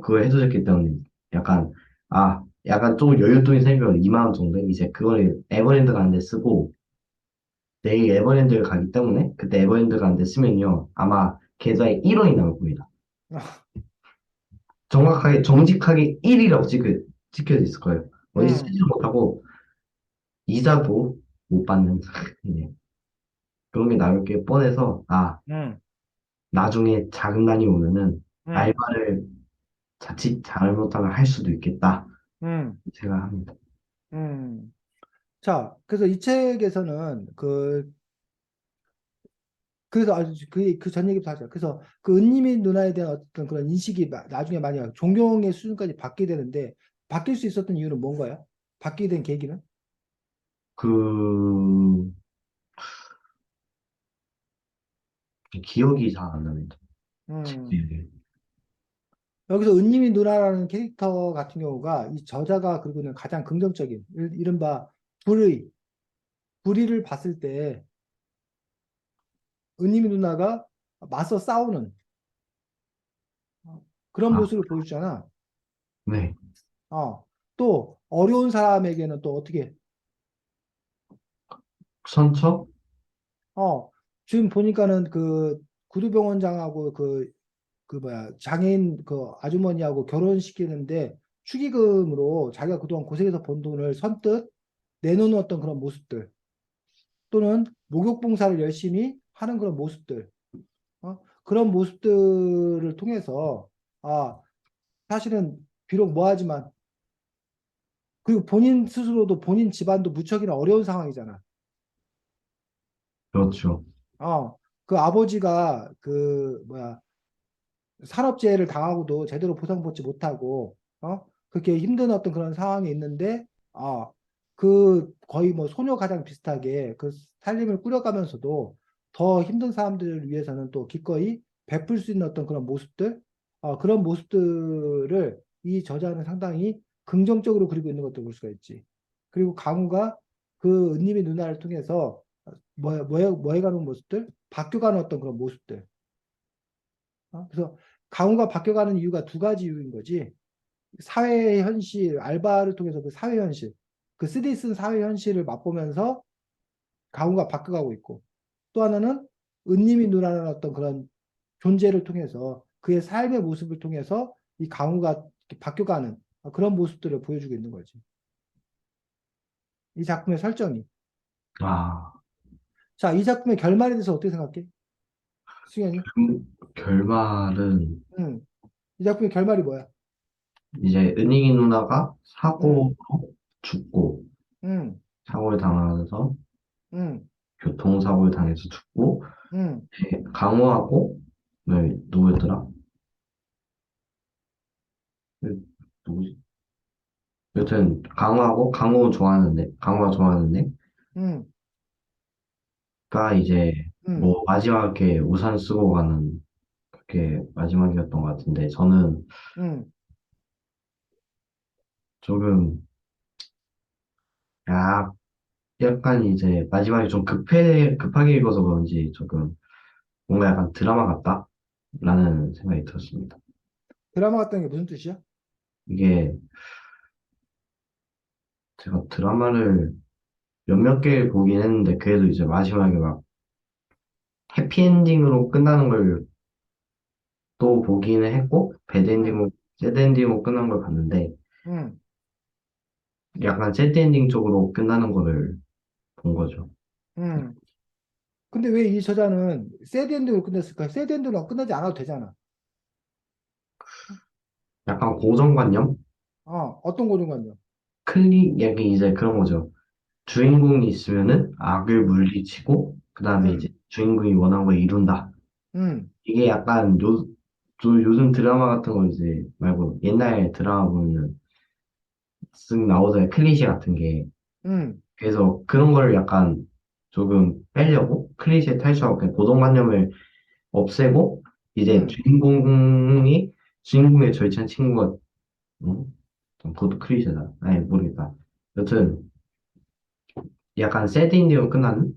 그거 해주셨기 때문에 약간 약간 좀 여윳돈이 생기면 2만 원 정도 이제 그거를 에버랜드 가는데 쓰고 내일 에버랜드를 가기 때문에 그때 에버랜드 가는데 쓰면요 아마 계좌에 1원이 남을 겁니다. 정확하게 정직하게 1이라고 찍혀져 있을 거예요. 어디 음. 쓰지 못하고 이자도 못 받는 예. 그런 게 나올 게 뻔해서 음. 나중에 자금난이 오면은 음. 알바를 자칫 잘못하면 할 수도 있겠다 음. 생각합니다. 음. 자, 그래서 이 책에서는 그래서 아주 그 전 얘기부터 하자. 그래서 그 은님이 누나에 대한 어떤 그런 인식이 나중에 만약 존경의 수준까지 받게 되는데 바뀔 수 있었던 이유는 뭔가요? 바뀌게 된 계기는? 그 기억이 잘 안 납니다. 음. 예. 여기서 은님이 누나라는 캐릭터 같은 경우가 이 저자가 그리고는 가장 긍정적인 이른바 불의, 불의를 봤을 때 은님이 누나가 맞서 싸우는 그런 아, 모습을 보여주잖아. 네. 또 어려운 사람에게는 또 어떻게 선처? 어, 지금 보니까는 그 구두병원장하고 그 뭐야 장애인 그 아주머니하고 결혼시키는데 축의금으로 자기가 그동안 고생해서 번 돈을 선뜻 내놓는 어떤 그런 모습들 또는 목욕봉사를 열심히 하는 그런 모습들 그런 모습들을 통해서 아, 사실은 비록 뭐하지만 그리고 본인 스스로도 본인 집안도 무척이나 어려운 상황이잖아. 그렇죠. 어, 그 아버지가 그 뭐야 산업재해를 당하고도 제대로 보상받지 못하고 그렇게 힘든 어떤 그런 상황이 있는데 그 거의 뭐 소녀 가장 비슷하게 그 살림을 꾸려가면서도 더 힘든 사람들을 위해서는 또 기꺼이 베풀 수 있는 어떤 그런 모습들 그런 모습들을 이 저자는 상당히 긍정적으로 그리고 있는 것도 볼 수가 있지. 그리고 강우가 그 은님의 누나를 통해서 뭐해가는 모습들, 바뀌어가는 어떤 그런 모습들. 그래서 강우가 바뀌어가는 이유가 두 가지 이유인 거지. 사회 현실, 알바를 통해서 그 사회 현실, 그 쓰디 쓴 사회 현실을 맛보면서 강우가 바뀌어가고 있고, 또 하나는 은님이 누라는 어떤 그런 존재를 통해서 그의 삶의 모습을 통해서 이 강우가 바뀌어가는 그런 모습들을 보여주고 있는 거지. 이 작품의 설정이. 아, 자, 이 작품의 결말에 대해서 어떻게 생각해? 승현이? 결말은 응. 이 작품의 결말이 뭐야? 이제 은익이 누나가 응, 사고로 죽고, 응, 사고를 당하면서, 응, 교통사고를 당해서 죽고, 응, 강호하고, 네, 누구였더라? 그, 누구지? 여튼, 강호가 좋아하는 응, 애가 이제, 응, 뭐, 마지막에 우산 쓰고 가는, 그게 마지막이었던 것 같은데, 저는 응. 조금, 야, 약간 이제, 마지막에 좀 급하게 읽어서 그런지, 조금, 뭔가 약간 드라마 같다? 라는 생각이 들었습니다. 드라마 같다는 게 무슨 뜻이야? 이게, 제가 드라마를 몇몇 개 보긴 했는데, 그래도 이제 마지막에 막, 해피엔딩으로 끝나는 걸 또 보기는 했고, 응, 새드엔딩으로 끝난 걸 봤는데, 응, 약간 새드엔딩 쪽으로 끝나는 거를 본 거죠. 응. 근데 왜 이 저자는 새드 엔딩으로 끝냈을까? 새드 엔딩으로 끝나지 않아도 되잖아. 약간 고정관념? 어떤 고정관념? 약간 이제 그런 거죠. 주인공이 있으면은 악을 물리치고, 그 다음에 이제 응, 주인공이 원한 걸 이룬다. 응, 이게 약간 요즘 드라마 같은 거 이제 말고 옛날 드라마 보면은 쓱 나오잖아요. 클리셰 같은 게. 응, 그래서 그런 거를 약간 조금 빼려고 클리셰 탈출하고 그냥 고정관념을 없애고 이제 응, 주인공의 절친한 친구가 음? 그것도 클리셰다. 아니 모르겠다. 여튼 약간 새드 엔딩으로 끝나는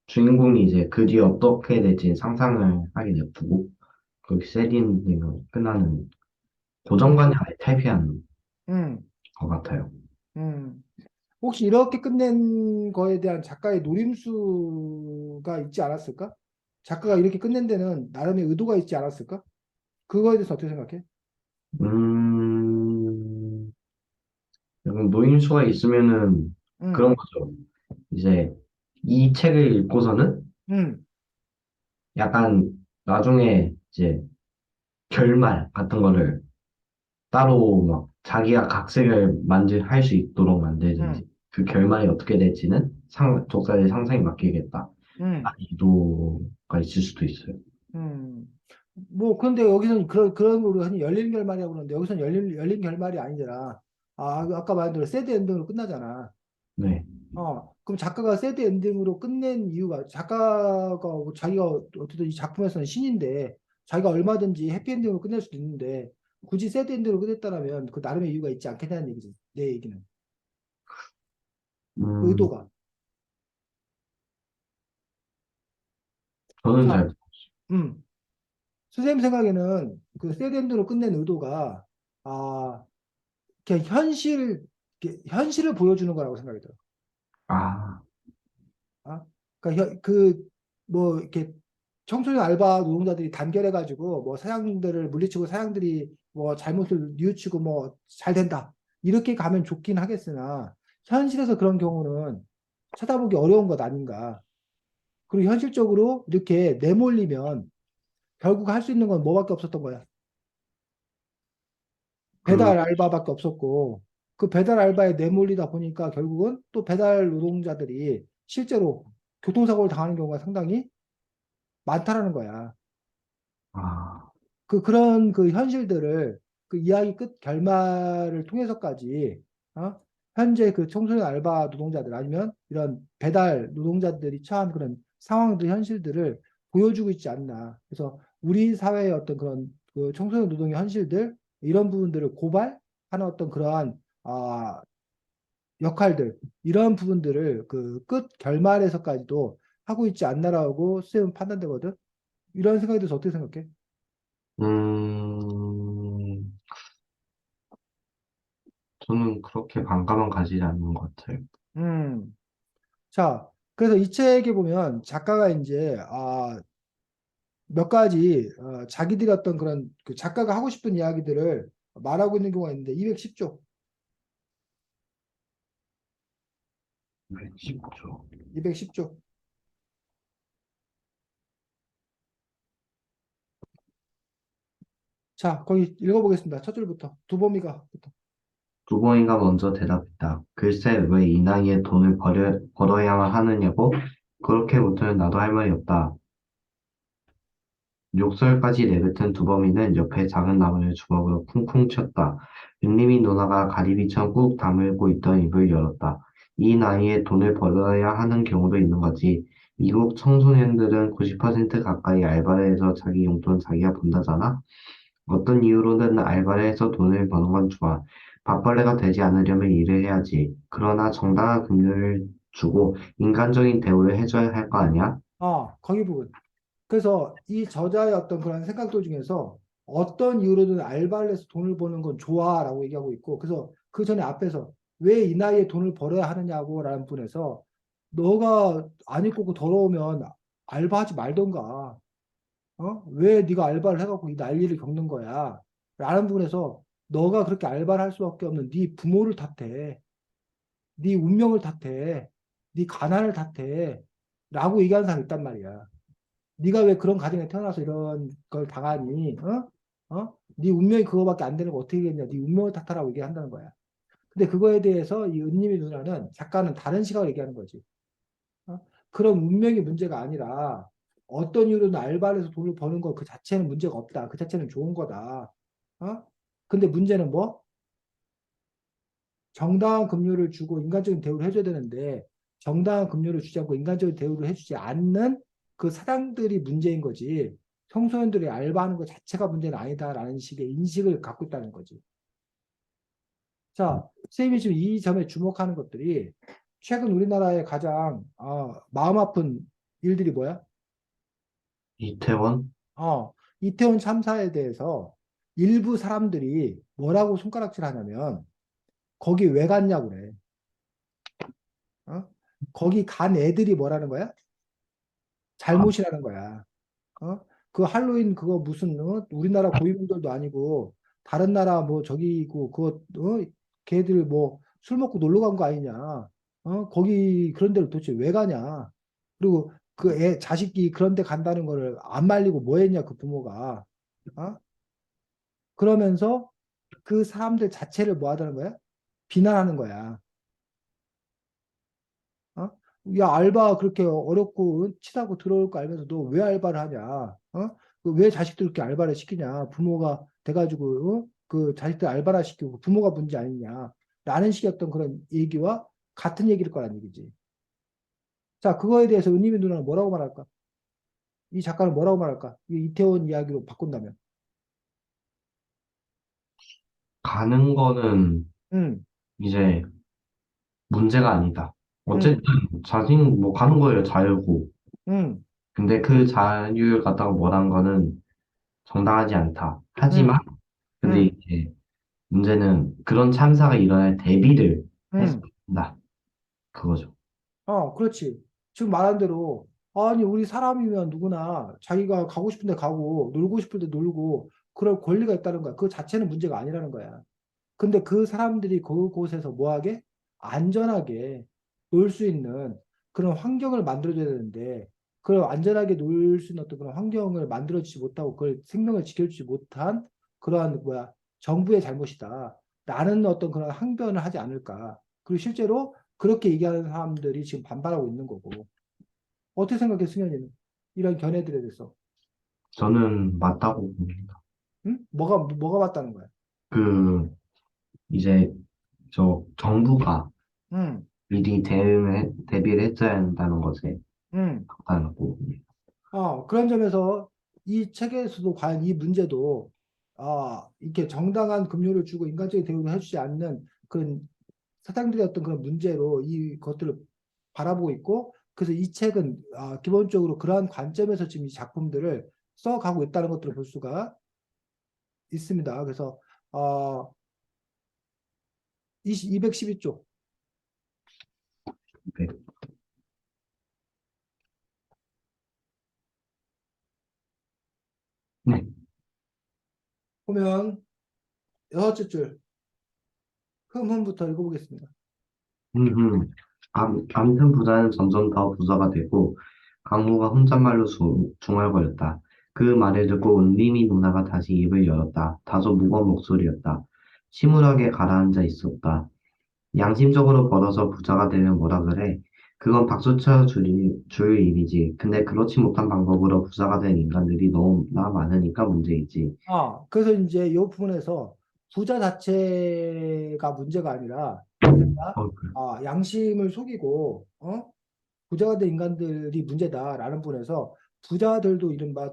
주인공이 이제 그 뒤에 어떻게 될지 상상을 하게 냅두고 그렇게 새드 엔딩으로 끝나는 응, 고정관념을 탈피한 응, 것 같아요. 응. 혹시 이렇게 끝낸 거에 대한 작가의 노림수가 있지 않았을까? 작가가 이렇게 끝낸 데는 나름의 의도가 있지 않았을까? 그거에 대해서 어떻게 생각해? 음, 약간 노인수가 있으면은 그런 응, 거죠. 이제 이 책을 읽고서는 응, 약간 나중에 이제 결말 같은 거를 따로 막 자기가 각색을 할 수 있도록 응, 만들든지 그 결말이 어떻게 될지는 독자의 상상에 맡기겠다. 응, 의도가 있을 수도 있어요. 응. 뭐, 그런데 여기서는 그런 거 우리가 흔히 열린 결말이라고 그러는데 여기서는 열린 결말이 아니잖아. 아까 말한 대로 새드 엔딩으로 끝나잖아. 네. 그럼 작가가 새드 엔딩으로 끝낸 이유가 작가가 뭐 자기가 어쨌든 이 작품에서는 신인데 자기가 얼마든지 해피엔딩으로 끝낼 수도 있는데 굳이 새드 엔딩으로 끝냈다라면 그 나름의 이유가 있지 않겠냐는 얘기지. 내 얘기는. 음, 의도가. 저는 자, 잘, 음. 선생님 생각에는 그 새드 엔딩으로 끝낸 의도가 아, 그냥 현실을 보여주는 거라고 생각이 들어. 아, 그러니까 뭐 이렇게 청소년 알바 노동자들이 단결해가지고 뭐 사장들을 물리치고 사장들이 뭐 잘못을 뉘우치고 뭐 잘 된다 이렇게 가면 좋긴 하겠으나 현실에서 그런 경우는 찾아보기 어려운 것 아닌가. 그리고 현실적으로 이렇게 내몰리면 결국 할 수 있는 건 뭐밖에 없었던 거야. 그, 배달 알바밖에 없었고 그 배달 알바에 내몰리다 보니까 결국은 또 배달 노동자들이 실제로 교통사고를 당하는 경우가 상당히 많다라는 거야. 아, 그런 그 현실들을 그 이야기 끝 결말을 통해서까지 어? 현재 그 청소년 알바 노동자들 아니면 이런 배달 노동자들이 처한 그런 상황들 현실들을 보여주고 있지 않나. 그래서 우리 사회의 어떤 그런 그 청소년 노동의 현실들 이런 부분들을 고발하는 어떤 그러한 역할들 이런 부분들을 그 끝 결말에서까지도 하고 있지 않나라고 쌤은 판단되거든. 이런 생각에 대해서 어떻게 생각해? 음, 저는 그렇게 반감은 가지지 않는 것 같아요. 음. 자, 그래서 이 책에 보면 작가가 이제 몇 가지 자기들이 어떤 그런 그 작가가 하고 싶은 이야기들을 말하고 있는 경우가 있는데 210조, 110조. 210조. 자, 거기 읽어보겠습니다. 첫 줄부터 두보미가부터. 두 번인가 먼저 대답했다. 글쎄, 왜 이 나이에 돈을 벌어야만 하느냐고? 그렇게부터는 나도 할 말이 없다. 욕설까지 내뱉은 두범이는 옆에 작은 나무를 주먹으로 쿵쿵 쳤다. 윤림이 누나가 가리비처럼 꾹 다물고 있던 입을 열었다. 이 나이에 돈을 벌어야 하는 경우도 있는 거지. 미국 청소년들은 90% 가까이 알바를 해서 자기 용돈 자기가 번다잖아. 어떤 이유로든 알바를 해서 돈을 버는 건 좋아. 밥벌레가 되지 않으려면 일을 해야지. 그러나 정당한 급료를 주고 인간적인 대우를 해줘야 할 거 아니야? 거기 부분. 그래서 이 저자의 어떤 그런 생각들 중에서 어떤 이유로든 알바를 해서 돈을 버는 건 좋아라고 얘기하고 있고, 그래서 그 전에 앞에서 왜 이 나이에 돈을 벌어야 하느냐고 라는 분에서 너가 안 입고 더러우면 알바하지 말던가. 왜 네가 알바를 해갖고 이 난리를 겪는 거야? 라는 부분에서 너가 그렇게 알바를 할 수밖에 없는 네 부모를 탓해. 네 운명을 탓해. 네 가난을 탓해. 라고 얘기하는 사람이 있단 말이야. 네가 왜 그런 가정에 태어나서 이런 걸 당하니? 네 운명이 그거밖에 안 되는 거 어떻게 했냐? 네 운명을 탓하라고 얘기한다는 거야. 근데 그거에 대해서 이 은님이 누나는 작가는 다른 시각을 얘기하는 거지. 어? 그런 운명이 문제가 아니라 어떤 이유로든 알바를 해서 돈을 버는 거 그 자체는 문제가 없다. 그 자체는 좋은 거다. 어? 근데 문제는 뭐? 정당한 급료를 주고 인간적인 대우를 해줘야 되는데 정당한 급료를 주지 않고 인간적인 대우를 해주지 않는 그 사장들이 문제인 거지. 청소년들이 알바하는 것 자체가 문제는 아니다라는 식의 인식을 갖고 있다는 거지. 자, 선생님이 지금 이 점에 주목하는 것들이 최근 우리나라의 가장 마음 아픈 일들이 뭐야? 이태원? 이태원 참사에 대해서 일부 사람들이 뭐라고 손가락질 하냐면 거기 왜 갔냐고 그래. 어? 거기 간 애들이 뭐라는 거야? 가- 잘못이라는 거야. 어? 그 할로윈 그거 무슨 우리나라 고위공들도 아니고 다른 나라 뭐 저기고 그거 걔들 뭐 술 먹고 놀러 간 거 아니냐? 거기 그런 데를 도대체 왜 가냐? 그리고 그 애 자식이 그런 데 간다는 거를 안 말리고 뭐 했냐 그 부모가. 어? 그러면서 그 사람들 자체를 뭐 하다는 거야? 비난하는 거야. 어? 야, 알바 그렇게 어렵고 치다고 들어올 거 알면서 너 왜 알바를 하냐? 그왜 자식들 이렇게 알바를 시키냐? 부모가 돼가지고 그 자식들 알바를 시키고 부모가 문제 아니냐? 라는 식의 어떤 그런 얘기와 같은 얘기일 거란 얘기지. 자, 그거에 대해서 은님이 누나는 뭐라고 말할까? 이 작가는 뭐라고 말할까? 이 이태원 이야기로 바꾼다면. 가는 거는 응, 이제 문제가 아니다. 어쨌든 응, 자신 뭐 가는 거예요, 자유고. 응, 근데 그 자유를 갖다가 뭐란 거는 정당하지 않다. 하지만 응, 근데 응, 이제 문제는 그런 참사가 일어날 대비를 할 수 응. 있다. 그거죠. 그렇지. 지금 말한 대로, 아니, 우리 사람이면 누구나 자기가 가고 싶은 데 가고, 놀고 싶을 때 놀고, 그럴 권리가 있다는 거야. 그 자체는 문제가 아니라는 거야. 근데 그 사람들이 그곳에서 뭐하게? 안전하게 놀 수 있는 그런 환경을 만들어줘야 되는데, 그걸 안전하게 놀 수 있는 어떤 그런 환경을 만들어주지 못하고 그걸 생명을 지켜주지 못한 그러한 뭐야 정부의 잘못이다. 라는 어떤 그런 항변을 하지 않을까. 그리고 실제로 그렇게 얘기하는 사람들이 지금 반발하고 있는 거고. 어떻게 생각해, 승현이는? 이런 견해들에 대해서. 저는 맞다고 봅니다. 응? 뭐가 맞다는 거야? 그, 이제, 정부가 응, 미리 대비를 했어야 한다는 것에 응. 맞다고 봅니다. 그런 점에서 이 책에서도 과연 이 문제도 이렇게 정당한 급료를 주고 인간적인 대우를 해주지 않는 그런 사장들의 어떤 그런 문제로 이것들을 바라보고 있고 그래서 이 책은 기본적으로 그러한 관점에서 지금 이 작품들을 써가고 있다는 것들을 볼 수가 있습니다. 그래서 어, 212쪽 네. 네. 보면 여섯째 줄 흠흠부터 읽어보겠습니다. 음, 암튼 부자는 점점 더 부자가 되고 강모가 혼잣말로 중얼거렸다. 그 말을 듣고 은림이 누나가 다시 입을 열었다. 다소 무거운 목소리였다. 침울하게 가라앉아 있었다. 양심적으로 벌어서 부자가 되면 뭐라 그래? 그건 박수쳐 줄 일이지. 근데 그렇지 못한 방법으로 부자가 된 인간들이 너무나 많으니까 문제이지. 그래서 이제 이 부분에서 부자 자체가 문제가 아니라 이른바 그래. 양심을 속이고 부자가 된 인간들이 문제다라는 부분에서 부자들도 이른바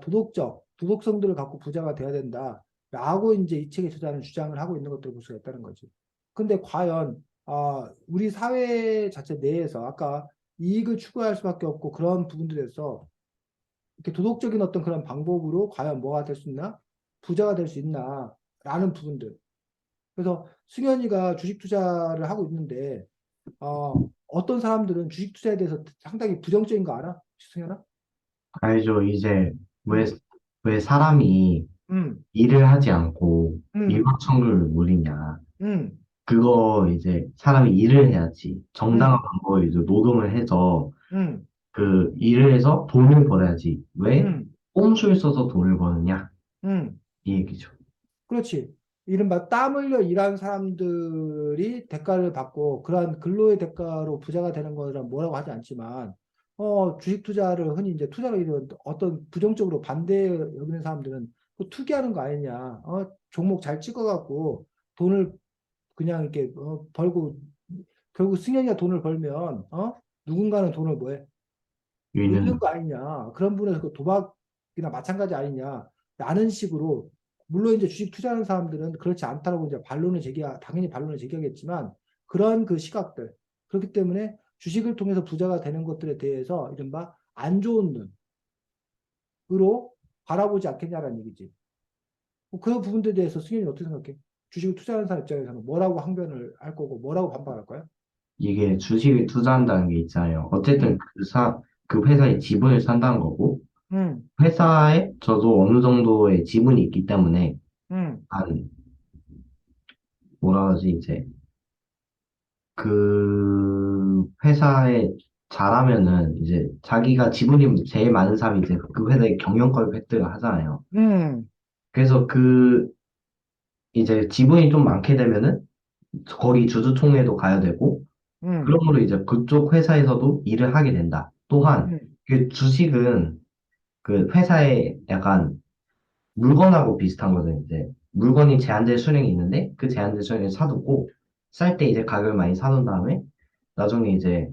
도덕성들을 갖고 부자가 돼야 된다라고 이제 이 책에 저자는 주장을 하고 있는 것들을 볼 수가 있다는 거지. 근데 과연 우리 사회 자체 내에서 아까 이익을 추구할 수밖에 없고 그런 부분들에서 이렇게 도덕적인 어떤 그런 방법으로 과연 뭐가 될 수 있나? 부자가 될 수 있나? 라는 부분들. 그래서 승현이가 주식 투자를 하고 있는데, 어떤 사람들은 주식 투자에 대해서 상당히 부정적인 거 알아? 승현아? 알죠. 이제 왜, 응, 왜 사람이 응, 일을 하지 않고 응, 일확천금을 누리냐. 응, 그거 이제 사람이 일을 해야지. 정당한 응, 방법으로 이제 노동을 해서 응, 그 일을 해서 돈을 벌어야지. 왜 응, 꼼수를 써서 돈을 버느냐? 응. 이 얘기죠. 그렇지. 이른바 땀 흘려 일한 사람들이 대가를 받고 그러한 근로의 대가로 부자가 되는 거란 뭐라고 하지 않지만 주식 투자를 흔히 이제 투자를 이런 어떤 부정적으로 반대 여기는 사람들은 그 투기하는 거 아니냐. 종목 잘 찍어갖고 돈을 그냥 이렇게 벌고 결국 승현이가 돈을 벌면 누군가는 돈을 뭐해? 잃는 유인은 거 아니냐. 그런 분에서 그 도박이나 마찬가지 아니냐. 라는 식으로, 물론 이제 주식 투자하는 사람들은 그렇지 않다라고 이제 당연히 반론을 제기하겠지만, 그런 그 시각들. 그렇기 때문에 주식을 통해서 부자가 되는 것들에 대해서 이른바 안 좋은 눈으로 바라보지 않겠냐라는 얘기지. 그 부분들에 대해서 승현이 어떻게 생각해? 주식을 투자하는 사람 입장에서는 뭐라고 항변을 할 거고, 뭐라고 반박할 거야? 이게 주식을 투자한다는 게 있잖아요. 어쨌든 응, 그 회사의 지분을 산다는 거고, 응, 회사에 저도 어느 정도의 지분이 있기 때문에, 응, 한, 뭐라 하지, 이제, 그 회사에 잘하면은, 이제, 자기가 지분이 제일 많은 사람이 이제 그 회사의 경영권을 획득을 하잖아요. 응, 그래서 이제 지분이 좀 많게 되면은, 거기 주주총회도 가야 되고, 응, 그러므로 이제 그쪽 회사에서도 일을 하게 된다. 또한, 응, 그 주식은 그 회사의 약간 물건하고 비슷한 거죠. 이제 물건이 제한된 수량이 있는데 그 제한된 수량을 사두고 쌀 때 이제 가격을 많이 사둔 다음에 나중에 이제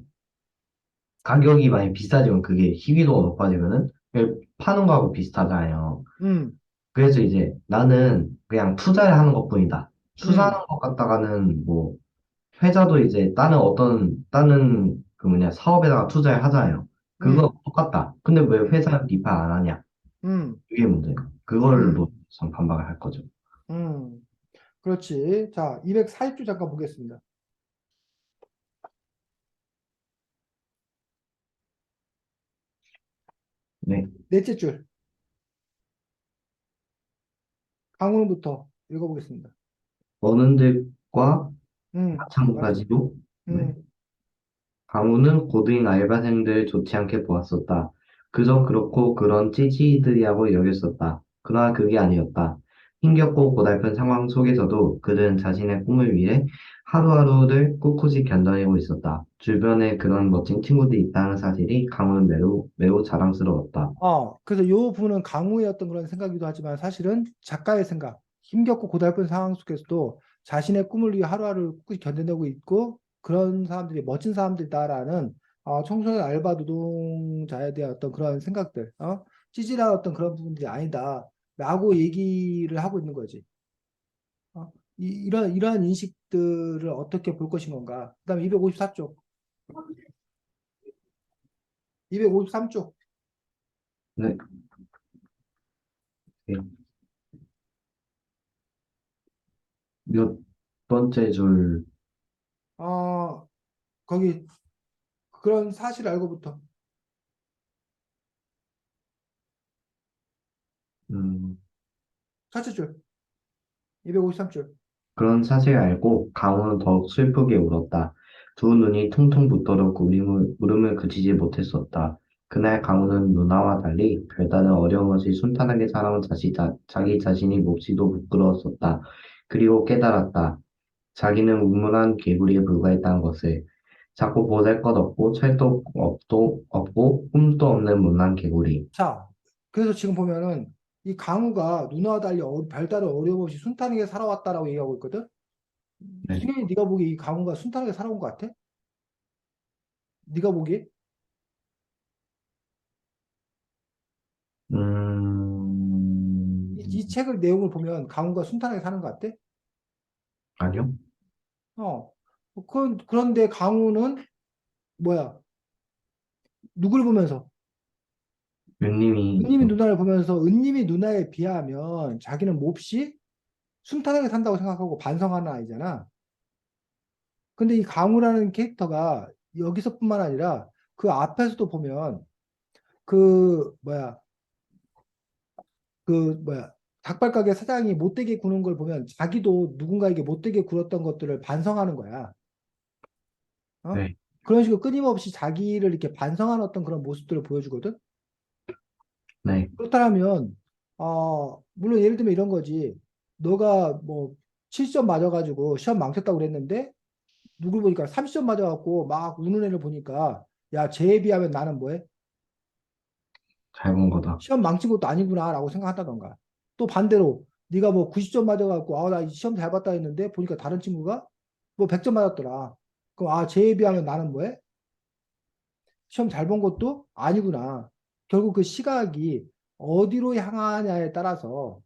가격이 많이 비싸지면 그게 희귀도가 높아지면은 그걸 파는 거하고 비슷하잖아요. 응, 그래서 이제 나는 그냥 투자를 하는 것뿐이다. 투자하는 응, 것 같다가는 뭐 회사도 이제 다른 그 뭐냐 사업에다가 투자를 하잖아요. 그거 응, 똑같다. 근데 왜 응, 회사는 리파 안 하냐? 응. 그게 문제예요. 그걸로 음, 전 반박을 할 거죠. 그렇지. 자, 240조 잠깐 보겠습니다. 네. 넷째 줄, 강훈부터 읽어보겠습니다. 어른들과 맞아. 마찬가지로, 네. 음, 강우는 고딩 알바생들 좋지 않게 보았었다. 그저 그렇고 그런 찌질이들이라고 여겼었다. 그러나 그게 아니었다. 힘겹고 고달픈 상황 속에서도 그들은 자신의 꿈을 위해 하루하루를 꿋꿋이 견뎌내고 있었다. 주변에 그런 멋진 친구들이 있다는 사실이 강우는 매우 자랑스러웠다. 그래서 요 부분은 강우의 어떤 그런 생각이기도 하지만 사실은 작가의 생각, 힘겹고 고달픈 상황 속에서도 자신의 꿈을 위해 하루하루 꿋꿋이 견뎌내고 있고 그런 사람들이 멋진 사람들이다라는 청소년 알바 노동자에 대한 어떤 그런 생각들, 찌질한 어떤 그런 부분들이 아니다라고 얘기를 하고 있는 거지. 이런 인식들을 어떻게 볼 것인 건가? 그다음에 254쪽, 253쪽. 네, 네. 몇 번째 줄, 어, 거기 그런 사실 알고부터 음, 첫째 줄, 253줄. 그런 사실을 알고 강우는 더욱 슬프게 울었다. 두 눈이 퉁퉁 붓도록 울음을 그치지 못했었다. 그날 강우는 누나와 달리 별다른 어려움 없이 순탄하게 살아온 자기 자신이 몹시도 부끄러웠었다. 그리고 깨달았다. 자기는 우물한 개구리에 불과했다는 것을. 자꾸 보잘것없고 철도 없고 꿈도 없는 못난 개구리. 자, 그래서 지금 보면은 이 강우가 누나와 달리 별다른 어려움 없이 순탄하게 살아왔다라고 얘기하고 있거든. 네. 승현이 네가 보기에 이 강우가 순탄하게 살아온 것 같아? 네가 보기에? 이 음, 책을 내용을 보면 강우가 순탄하게 사는 것 같아? 아니요. 어. 그런데 강우는 뭐야? 누굴 보면서? 윤님이, 은님이 누나를 보면서 은님이 누나에 비하면 자기는 몹시 순탄하게 산다고 생각하고 반성하는 아이잖아. 근데 이 강우라는 캐릭터가 여기서뿐만 아니라 그 앞에서도 보면 그 뭐야 그 뭐야 닭발가게 사장이 못되게 구는 걸 보면 자기도 누군가에게 못되게 굴었던 것들을 반성하는 거야. 어? 네, 그런 식으로 끊임없이 자기를 이렇게 반성하는 어떤 그런 모습들을 보여주거든. 네, 그렇다면 물론 예를 들면 이런 거지. 너가 뭐 7점 맞아가지고 시험 망쳤다고 그랬는데 누굴 보니까 30점 맞아갖고 막 우는 애를 보니까 야 쟤에 비하면 나는 뭐해? 잘 본 거다. 시험 망친 것도 아니구나라고 생각한다던가. 또 반대로 네가 뭐 90점 맞아갖고 나 시험 잘 봤다 했는데 보니까 다른 친구가 뭐 100점 맞았더라. 그럼 쟤에 비하면 나는 뭐해? 시험 잘 본 것도 아니구나. 결국 그 시각이 어디로 향하냐에 따라서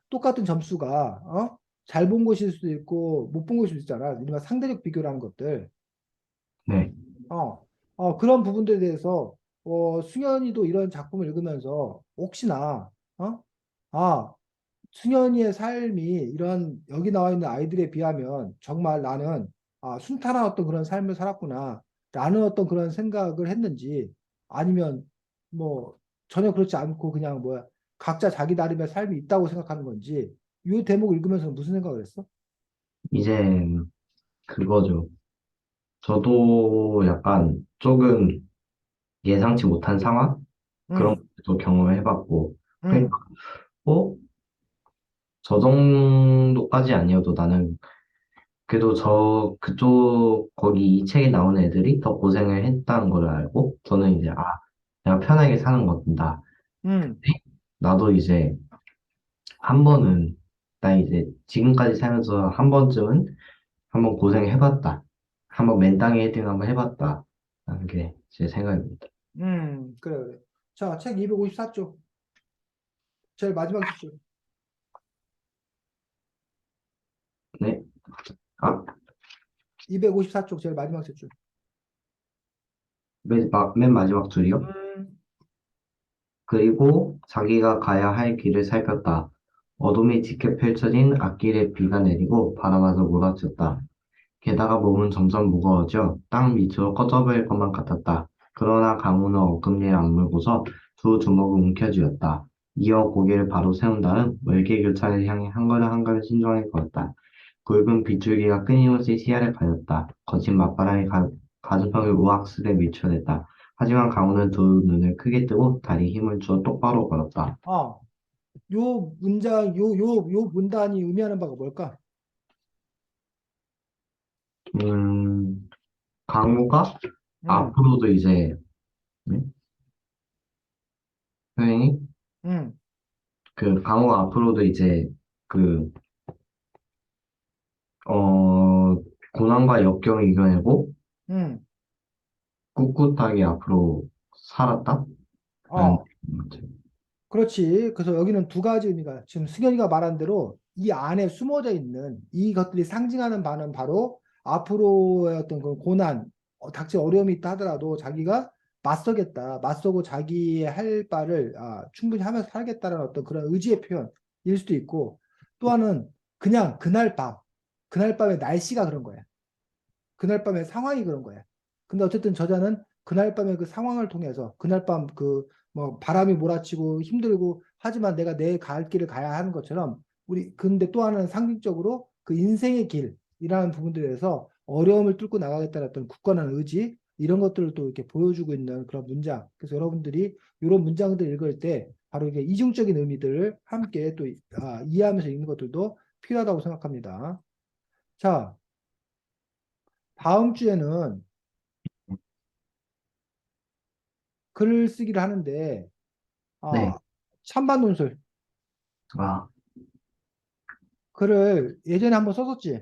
똑같은 점수가 잘 본 것일 수도 있고 못 본 것일 수도 있잖아. 우리가 상대적 비교라는 것들. 네, 그런 부분들에 대해서 승현이도 이런 작품을 읽으면서 혹시나 어? 아, 승현이의 삶이 이런 여기 나와 있는 아이들에 비하면 정말 나는 순탄한 어떤 그런 삶을 살았구나 라는 어떤 그런 생각을 했는지 아니면 뭐 전혀 그렇지 않고 그냥 뭐야 각자 자기 나름의 삶이 있다고 생각하는 건지 이 대목 읽으면서 무슨 생각을 했어? 이제 그거죠. 저도 약간 조금 예상치 못한 상황? 그런 응, 것도 경험을 해봤고. 그러니까, 응, 어? 저 정도까지 아니어도 나는 그래도 거기 이 책에 나오는 애들이 더 고생을 했다는 걸 알고, 저는 이제, 내가 편하게 사는 거다. 응, 나도 이제 한 번은, 나 이제 지금까지 살면서 한 번쯤은 한번 고생해봤다. 한번 맨땅에 헤딩 한번 해봤다. 라는 게 제 생각입니다. 그래, 그래. 자, 책 254쪽. 제일 마지막 줄. 네. 아, 254쪽 제일 마지막 줄. 맨 마지막 줄이요? 음, 그리고 자기가 가야 할 길을 살폈다. 어둠이 짙게 펼쳐진 앞길에 비가 내리고 바람아서 몰아쳤다. 게다가 몸은 점점 무거워져 땅 밑으로 꺼져버릴 것만 같았다. 그러나 강우는 엉금니를 악물고서 두 주먹을 움켜쥐었다. 이어 고개를 바로 세운 다음 멀게 교차를 향해 한 걸음 한 걸음 신중하게 걸었다. 굵은 빗줄기가 끊임없이 시야를 가렸다. 거친 맞바람이 가슴팍을 우악스레 밀쳐냈다. 하지만 강호는 두 눈을 크게 뜨고 다리에 힘을 주어 똑바로 걸었다. 아, 요 문단이 의미하는 바가 뭘까? 음, 강호가 응, 앞으로도 이제, 네? 선생님? 응, 그 강호가 앞으로도 이제 그, 고난과 역경을 이겨내고 응. 꿋꿋하게 앞으로 살았다? 라는 어, 거죠. 그렇지. 그래서 여기는 두 가지 의미가 지금 승현이가 말한 대로 이 안에 숨어져 있는 이것들이 상징하는 바는 바로 앞으로의 어떤 그 고난, 닥칠 어려움이 있다 하더라도 자기가 맞서겠다, 맞서고 자기의 할 바를 충분히 하면서 살겠다는 어떤 그런 의지의 표현일 수도 있고 또 하나는 그냥 그날 밤의 날씨가 그런 거야. 그날 밤의 상황이 그런 거야. 근데 어쨌든 저자는 그날 밤의 그 상황을 통해서 그날 밤 그 뭐 바람이 몰아치고 힘들고 하지만 내가 내 갈 길을 가야 하는 것처럼 우리 근데 또 하나는 상징적으로 그 인생의 길이라는 부분들에서 어려움을 뚫고 나가겠다는 어떤 굳건한 의지 이런 것들을 또 이렇게 보여주고 있는 그런 문장. 그래서 여러분들이 이런 문장들 읽을 때 바로 이게 이중적인 의미들을 함께 또 이해하면서 읽는 것들도 필요하다고 생각합니다. 자, 다음 주에는 글을 쓰기를 하는데 네, 아, 찬반 논술 아, 글을 예전에 한번 썼었지.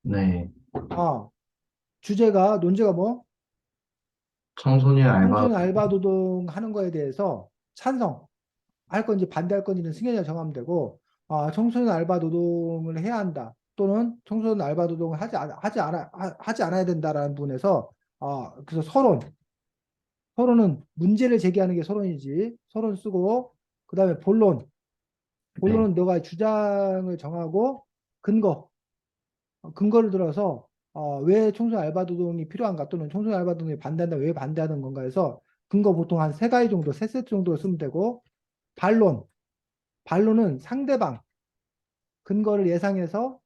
네. 아, 주제가 논제가 뭐? 청소년 알바, 청소년 알바 노동 하는 거에 대해서 찬성할 건지 반대할 건지는 승현이가 정하면 되고 청소년 알바 노동을 해야 한다. 또는 청소년 알바 노동을 하지 않아야 된다라는 부분에서 그래서 서론은 문제를 제기하는 게 서론이지. 서론 쓰고 그다음에 네, 본론은 너가 주장을 정하고 근거 근거를 들어서 왜 청소년 알바 노동이 필요한가 또는 청소년 알바 노동이 반대한다 왜 반대하는 건가 해서 근거 보통 한 세 가지 정도 세 세트 정도 쓰면 되고 반론 반론은 상대방 근거를 예상해서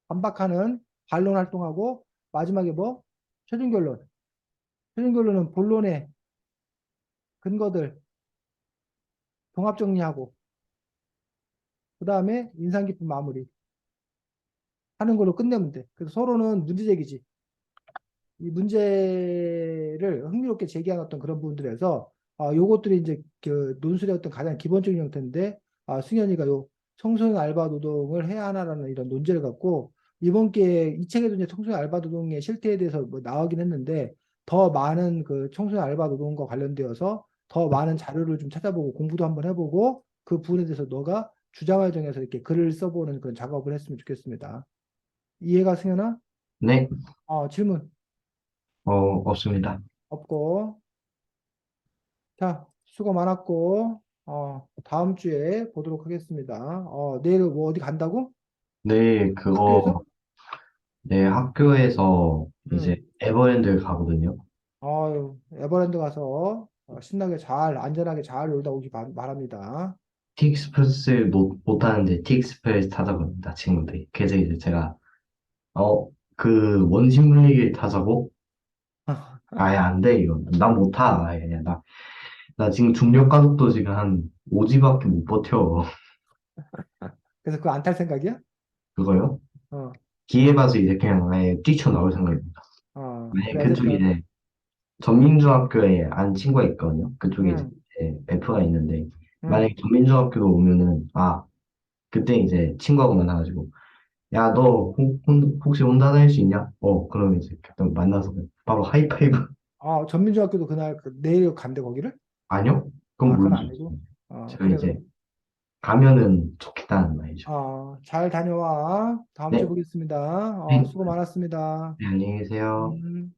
반박하는 반론 활동하고 마지막에 뭐 최종 결론 최종 결론은 본론의 근거들 종합 정리하고 그 다음에 인상 깊은 마무리 하는 걸로 끝내면 돼. 그래서 서로는 문제 제기지. 이 문제를 흥미롭게 제기한 어떤 그런 부분들에서 요것들이 이제 그 논술의 어떤 가장 기본적인 형태인데 승현이가 요 청소년 알바 노동을 해야 하나라는 이런 논제를 갖고 이번 기회에 이 책에도 이제 청소년 알바 노동의 실태에 대해서 뭐 나오긴 했는데 더 많은 그 청소년 알바 노동과 관련되어서 더 많은 자료를 좀 찾아보고 공부도 한번 해보고 그 부분에 대해서 너가 주장을 정해서 이렇게 글을 써보는 그런 작업을 했으면 좋겠습니다. 이해가 승현아? 네, 질문 없습니다. 없고 자, 수고 많았고, 다음 주에 보도록 하겠습니다. 내일 뭐 어디 간다고? 네, 학교에서? 네, 학교에서 이제 응. 에버랜드 가거든요. 에버랜드 가서 신나게 안전하게 잘 놀다 오기 바랍니다. 틱스프레스 못하는데 틱스프레스 타자거든요, 친구들이. 그래서 이제 제가, 그 원심물리기를 타자고, 아예 안 돼, 이거. 난 못 타. 아예, 나 지금 중력 가속도 지금 한 5G밖에 못 버텨. 그래서 그거 안 탈 생각이야? 그거요? 어, 기회 봐서 이제 그냥 아예 뛰쳐나올 생각입니다. 만약에 그래, 그쪽이 어쨌든, 이제 전민중학교에 안 친구가 있거든요. 그쪽에 이제 응, F가 있는데, 응. 만약에 전민중학교로 오면은, 그때 이제 친구하고 만나가지고, 야, 너 혹시 혼자 다닐 수 있냐? 그럼 이제 그때 만나서 바로 하이파이브. 전민중학교도 그날 내일 간대 거기를? 아니요? 그건 그건 모르죠. 아니고. 제가 그래, 그래. 이제 가면은 좋겠다는 말이죠. 잘 다녀와. 다음 주에 네, 보겠습니다. 네, 수고 많았습니다. 네, 안녕히 계세요. 음.